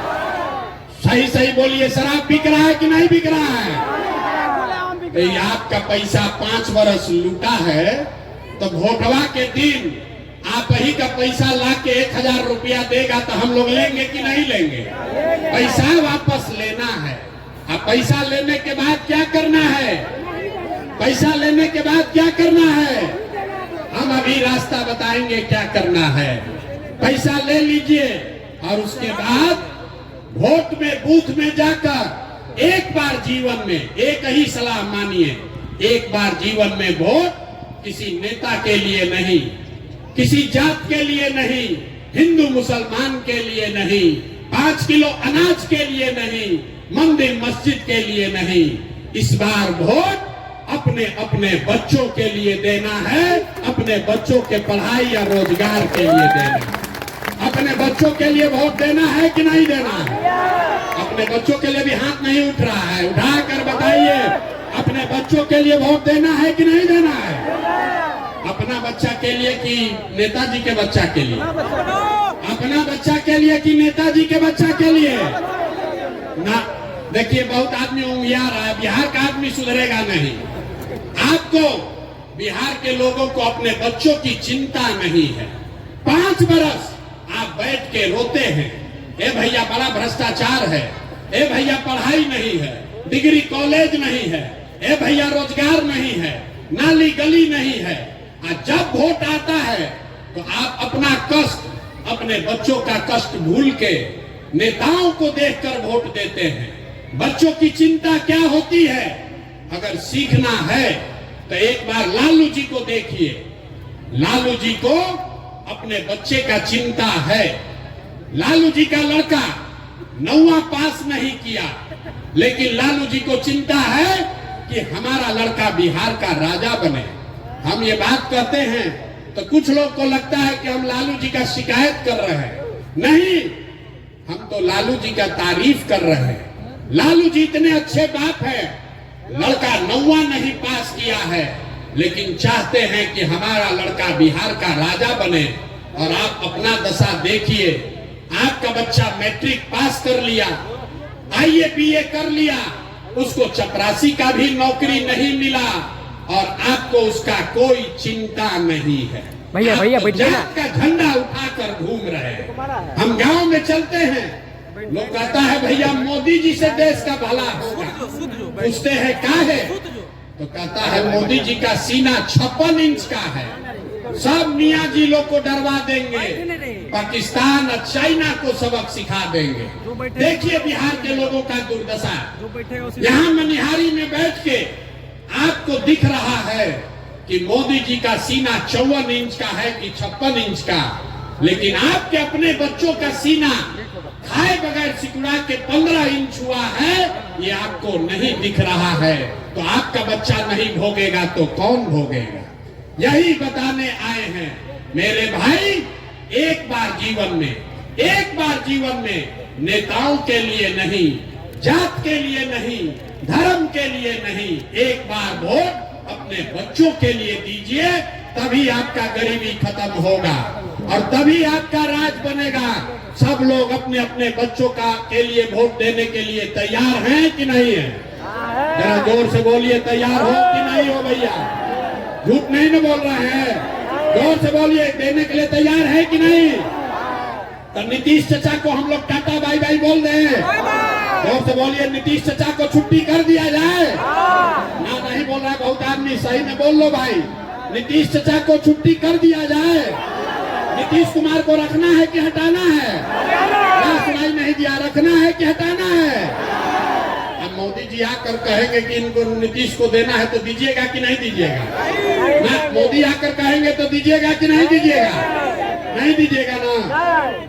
सही सही बोलिए, शराब बिक रहा है कि नहीं बिक रहा है? ये आपका पैसा 5 बरस लूटा है तो वोटवा के दिन आप ही का पैसा ला के 1000 रुपया देगा तो हम लोग लेंगे कि नहीं लेंगे? पैसा वापस लेना है। अब पैसा लेने के बाद क्या करना है? पैसा लेने के बाद क्या करना है? हम अभी रास्ता बताएंगे क्या करना है। पैसा ले लीजिए और उसके बाद वोट में, बूथ में जाकर एक बार जीवन में, एक ही सलाह मानिए, एक बार जीवन में वोट किसी नेता के लिए नहीं, किसी जात के लिए नहीं, हिंदू मुसलमान के लिए नहीं, 5 किलो अनाज के लिए नहीं, मंदिर मस्जिद के लिए नहीं। इस बार वोट अपने अपने बच्चों के लिए देना है, अपने बच्चों के पढ़ाई या रोजगार के लिए देना है। अपने बच्चों के लिए वोट देना है कि नहीं देना है? अपने बच्चों के लिए भी हाथ नहीं उठ रहा है, उठा कर बताइए, अपने बच्चों के लिए वोट देना है कि नहीं देना है? अपना बच्चा के लिए कि नेताजी के बच्चा के लिए? अपना बच्चा के लिए कि नेताजी के बच्चा के लिए? ना, देखिए बहुत आदमी उंगिया रहा है, बिहार का आदमी सुधरेगा नहीं। आपको, बिहार के लोगों को अपने बच्चों की चिंता नहीं है। 5 बरस आप बैठ के रोते हैं, ए भैया बड़ा भ्रष्टाचार है, ए भैया पढ़ाई नहीं है, डिग्री कॉलेज नहीं है, ए भैया रोजगार नहीं है, नाली गली नहीं है। और जब वोट आता है तो आप अपना कष्ट, अपने बच्चों का कष्ट भूल के नेताओं को देखकर वोट देते हैं। बच्चों की चिंता क्या होती है? अगर सीखना है तो एक बार लालू जी को देखिए। लालू जी को अपने बच्चे का चिंता है। लालू जी का लड़का 9वां पास नहीं किया, लेकिन लालू जी को चिंता है कि हमारा लड़का बिहार का राजा बने। हम ये बात कहते हैं तो कुछ लोग को लगता है कि हम लालू जी का शिकायत कर रहे हैं। नहीं, हम तो लालू जी का तारीफ कर रहे हैं। लालू जी इतने अच्छे बाप है, लड़का 9वां नहीं पास किया है, लेकिन चाहते हैं कि हमारा लड़का बिहार का राजा बने। और आप अपना दशा देखिए, आपका बच्चा मैट्रिक पास कर लिया, IAA BA कर लिया, उसको चपरासी का भी नौकरी नहीं मिला और आपको उसका कोई चिंता नहीं है। भैया जात का झंडा उठाकर घूम रहे हैं। हम गांव में चलते हैं, लोग कहता है भैया मोदी जी से देश का भला होगा। पूछते हैं क्या है तो कहता है मोदी जी का सीना 56 इंच का है, सब मियाँ जी लोग को डरवा देंगे, पाकिस्तान और चाइना को सबक सिखा देंगे। देखिए बिहार के लोगों का दुर्दशा। यहाँ मनिहारी में बैठ के आपको दिख रहा है कि मोदी जी का सीना 54 इंच का है कि 56 इंच का, लेकिन आपके अपने बच्चों का सीना खाए बगैर सिकुड़ा के 15 इंच हुआ है, ये आपको नहीं दिख रहा है। तो आपका बच्चा नहीं भोगेगा तो कौन भोगेगा? यही बताने आए हैं मेरे भाई। एक बार जीवन में नेताओं के लिए नहीं, जात के लिए नहीं, धर्म के लिए नहीं, एक बार वोट अपने बच्चों के लिए दीजिए, तभी आपका गरीबी खत्म होगा और तभी आपका राज बनेगा। सब लोग अपने अपने बच्चों के लिए वोट देने के लिए तैयार हैं कि नहीं है? जरा जोर से बोलिए, तैयार हो कि नहीं हो भैया? झूठ नहीं न बोल रहे हैं, जोर से बोलिए, देने के लिए तैयार है कि नहीं? तो नीतीश चाचा को हम लोग टाटा बाय बाय बोल दें। जोर से बोलिए, नीतीश चाचा को छुट्टी कर दिया जाए। होगी, सही में बोल लो भाई। नीतीश चचा को छुट्टी कर दिया जाए। नीतीश कुमार को रखना है कि हटाना है? क्या सुनाई नहीं दिया? रखना है कि हटाना है? अब मोदी जी आकर कहेंगे कि इनको नीतीश को देना है तो दीजिएगा कि नहीं दीजिएगा? ना, मोदी आकर कहेंगे तो दीजिएगा कि नहीं दीजिएगा? नहीं दीजिएगा ना।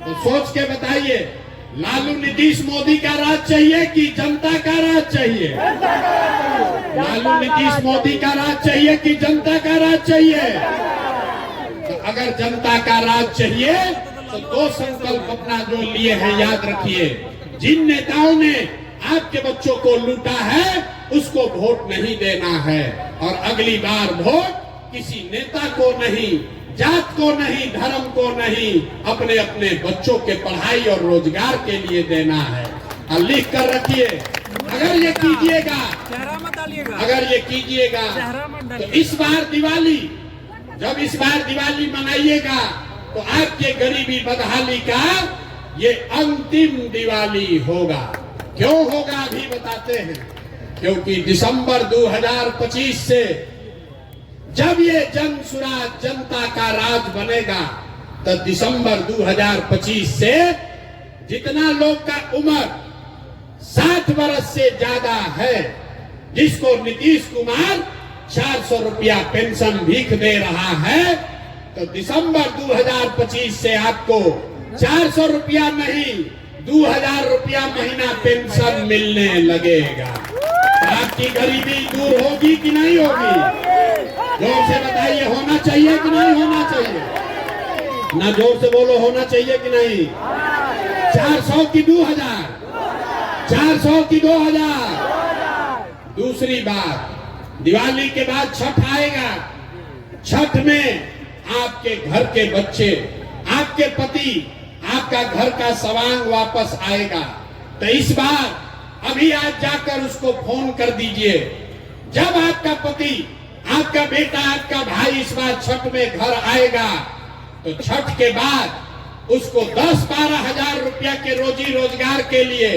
तो सोच के बताइए, लालू नीतीश मोदी का राज चाहिए कि जनता का राज चाहिए? लालू नीतीश मोदी का राज चाहिए कि जनता का राज चाहिए? तो अगर जनता का राज चाहिए तो दो संकल्प अपना जो लिए हैं याद रखिए। जिन नेताओं ने आपके बच्चों को लूटा है उसको वोट नहीं देना है, और अगली बार वोट किसी नेता को नहीं, जात को नहीं, धर्म को नहीं, अपने अपने बच्चों के पढ़ाई और रोजगार के लिए देना है। और लिख कर रखिए, अगर ये कीजिएगा, अगर ये कीजिएगा तो इस बार दिवाली, जब इस बार दिवाली मनाइएगा तो आपके गरीबी बदहाली का ये अंतिम दिवाली होगा। क्यों होगा अभी बताते हैं। क्योंकि दिसंबर 2025 से जब ये जन सुराज, जनता का राज बनेगा, तो दिसंबर 2025 से जितना लोग का उम्र 60 वर्ष से ज्यादा है, जिसको नीतीश कुमार 400 रुपया पेंशन भीख दे रहा है, तो दिसंबर 2025 से आपको 400 रुपया नहीं 2000 रुपया महीना पेंशन मिलने लगेगा। आपकी गरीबी दूर होगी कि नहीं होगी? जोर से बताइए, होना चाहिए कि नहीं होना चाहिए? ना जोर से बोलो, होना चाहिए कि नहीं? 400 की 2000, 400 की 2000। दूसरी बात, दिवाली के बाद छठ आएगा। छठ में आपके घर के बच्चे, आपके पति, आपका घर का सवांग वापस आएगा। तो इस बार अभी आज जाकर उसको फोन कर दीजिए। जब आपका पति, आपका बेटा, आपका भाई इस बार छठ में घर आएगा, तो छठ के बाद उसको 10-12 हजार रुपया के रोजी रोजगार के लिए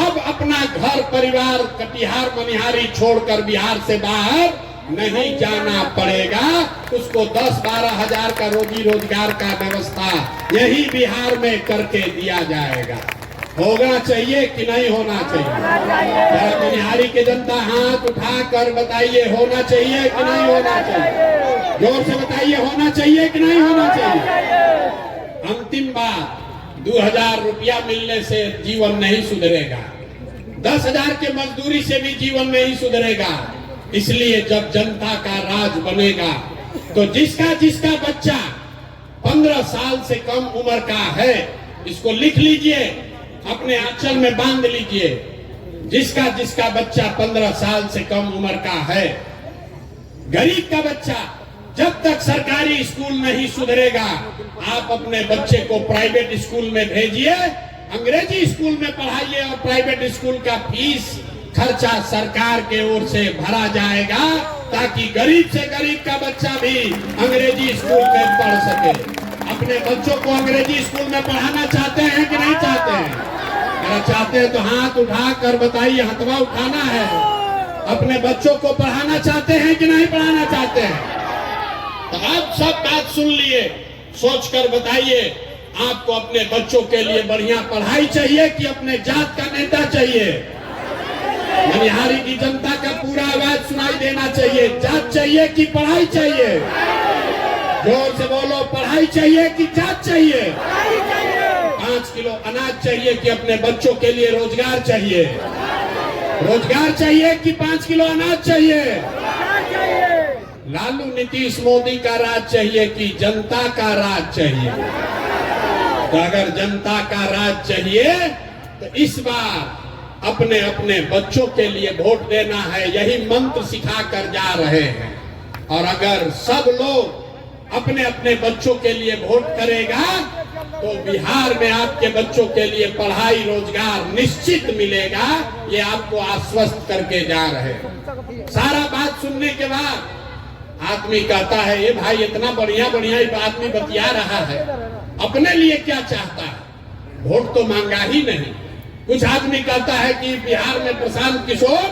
अब अपना घर परिवार कटिहार मनिहारी छोड़कर बिहार से बाहर नहीं जाना पड़ेगा। उसको 10-12 हजार का रोजी रोजगार का व्यवस्था यही बिहार में करके दिया जाएगा। होना चाहिए कि नहीं होना चाहिए? जरा मनिहारी के जनता हाथ उठाकर बताइए, होना चाहिए कि नहीं होना चाहिए? जोर से बताइए, होना चाहिए कि नहीं होना चाहिए? अंतिम बात, 2000 रुपया मिलने से जीवन नहीं सुधरेगा, 10,000 के मजदूरी से भी जीवन नहीं सुधरेगा। इसलिए जब जनता का राज बनेगा तो जिसका जिसका बच्चा 15 साल से कम उम्र का है, इसको लिख लीजिए, अपने आंचल में बांध लीजिए। जिसका जिसका बच्चा 15 साल से कम उम्र का है, गरीब का बच्चा, जब तक सरकारी स्कूल नहीं सुधरेगा, आप अपने बच्चे को प्राइवेट स्कूल में भेजिए, अंग्रेजी स्कूल में पढ़ाइए, और प्राइवेट स्कूल का फीस खर्चा सरकार के ओर से भरा जाएगा, ताकि गरीब से गरीब का बच्चा भी अंग्रेजी स्कूल में पढ़ सके। अपने बच्चों को अंग्रेजी स्कूल में पढ़ाना चाहते हैं कि नहीं चाहते हैं? अगर चाहते हैं तो हाथ उठाकर बताइए, हथवा उठाना है। अपने बच्चों को पढ़ाना चाहते हैं कि नहीं पढ़ाना चाहते हैं? तो आप सब बात सुन लिए, सोचकर बताइए, आपको अपने बच्चों के लिए बढ़िया पढ़ाई चाहिए कि अपने जात का नेता चाहिए? मनिहारी की जनता का पूरा आवाज सुनाई देना चाहिए। जात चाहिए कि पढ़ाई चाहिए? जोर से बोलो, पढ़ाई चाहिए कि जात चाहिए? 5 किलो अनाज चाहिए कि अपने बच्चों के लिए रोजगार चाहिए? रोजगार चाहिए कि 5 किलो अनाज चाहिए? लालू नीतीश मोदी का राज चाहिए कि जनता का राज चाहिए? तो अगर जनता का राज चाहिए तो इस बार अपने अपने बच्चों के लिए वोट देना है, यही मंत्र सिखा कर जा रहे हैं। और अगर सब लोग अपने अपने बच्चों के लिए वोट करेगा तो बिहार में आपके बच्चों के लिए पढ़ाई रोजगार निश्चित मिलेगा। ये आपको आश्वस्त करके जा रहे हैं। सारा बात सुनने के बाद आदमी कहता है, ये भाई इतना बढ़िया बढ़िया आदमी बतिया रहा है, अपने लिए क्या चाहता है? वोट तो मांगा ही नहीं। कुछ आदमी कहता है कि बिहार में प्रशांत किशोर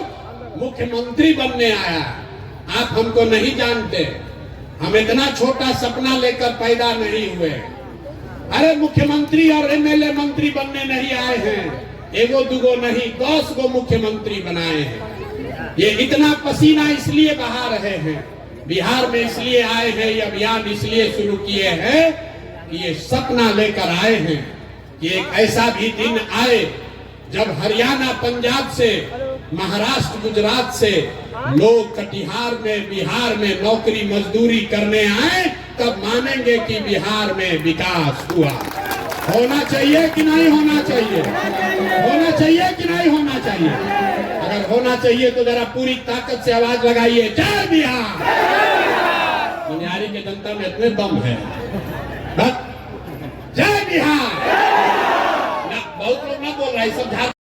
मुख्यमंत्री बनने आया। आप हमको नहीं जानते, हम इतना छोटा सपना लेकर पैदा नहीं हुए। अरे मुख्यमंत्री और एमएलए मंत्री बनने नहीं आए हैं, एगो दुगो नहीं 10 गो मुख्यमंत्री बनाए हैं। ये इतना पसीना इसलिए बहा रहे हैं, बिहार में इसलिए आए हैं, ये अभियान इसलिए शुरू किए हैं कि ये सपना लेकर आए हैं कि एक ऐसा भी दिन आए जब हरियाणा, पंजाब से, महाराष्ट्र, गुजरात से लोग कटिहार में, बिहार में नौकरी मजदूरी करने आए, तब मानेंगे कि बिहार में विकास हुआ। होना चाहिए कि नहीं होना चाहिए? होना चाहिए कि नहीं होना चाहिए? अगर होना चाहिए तो जरा पूरी ताकत से आवाज लगाइए, जय बिहार। दुनियारी की जनता में इतने दम है, जय बिहार। बहुत लोग ना बोल रहे, सब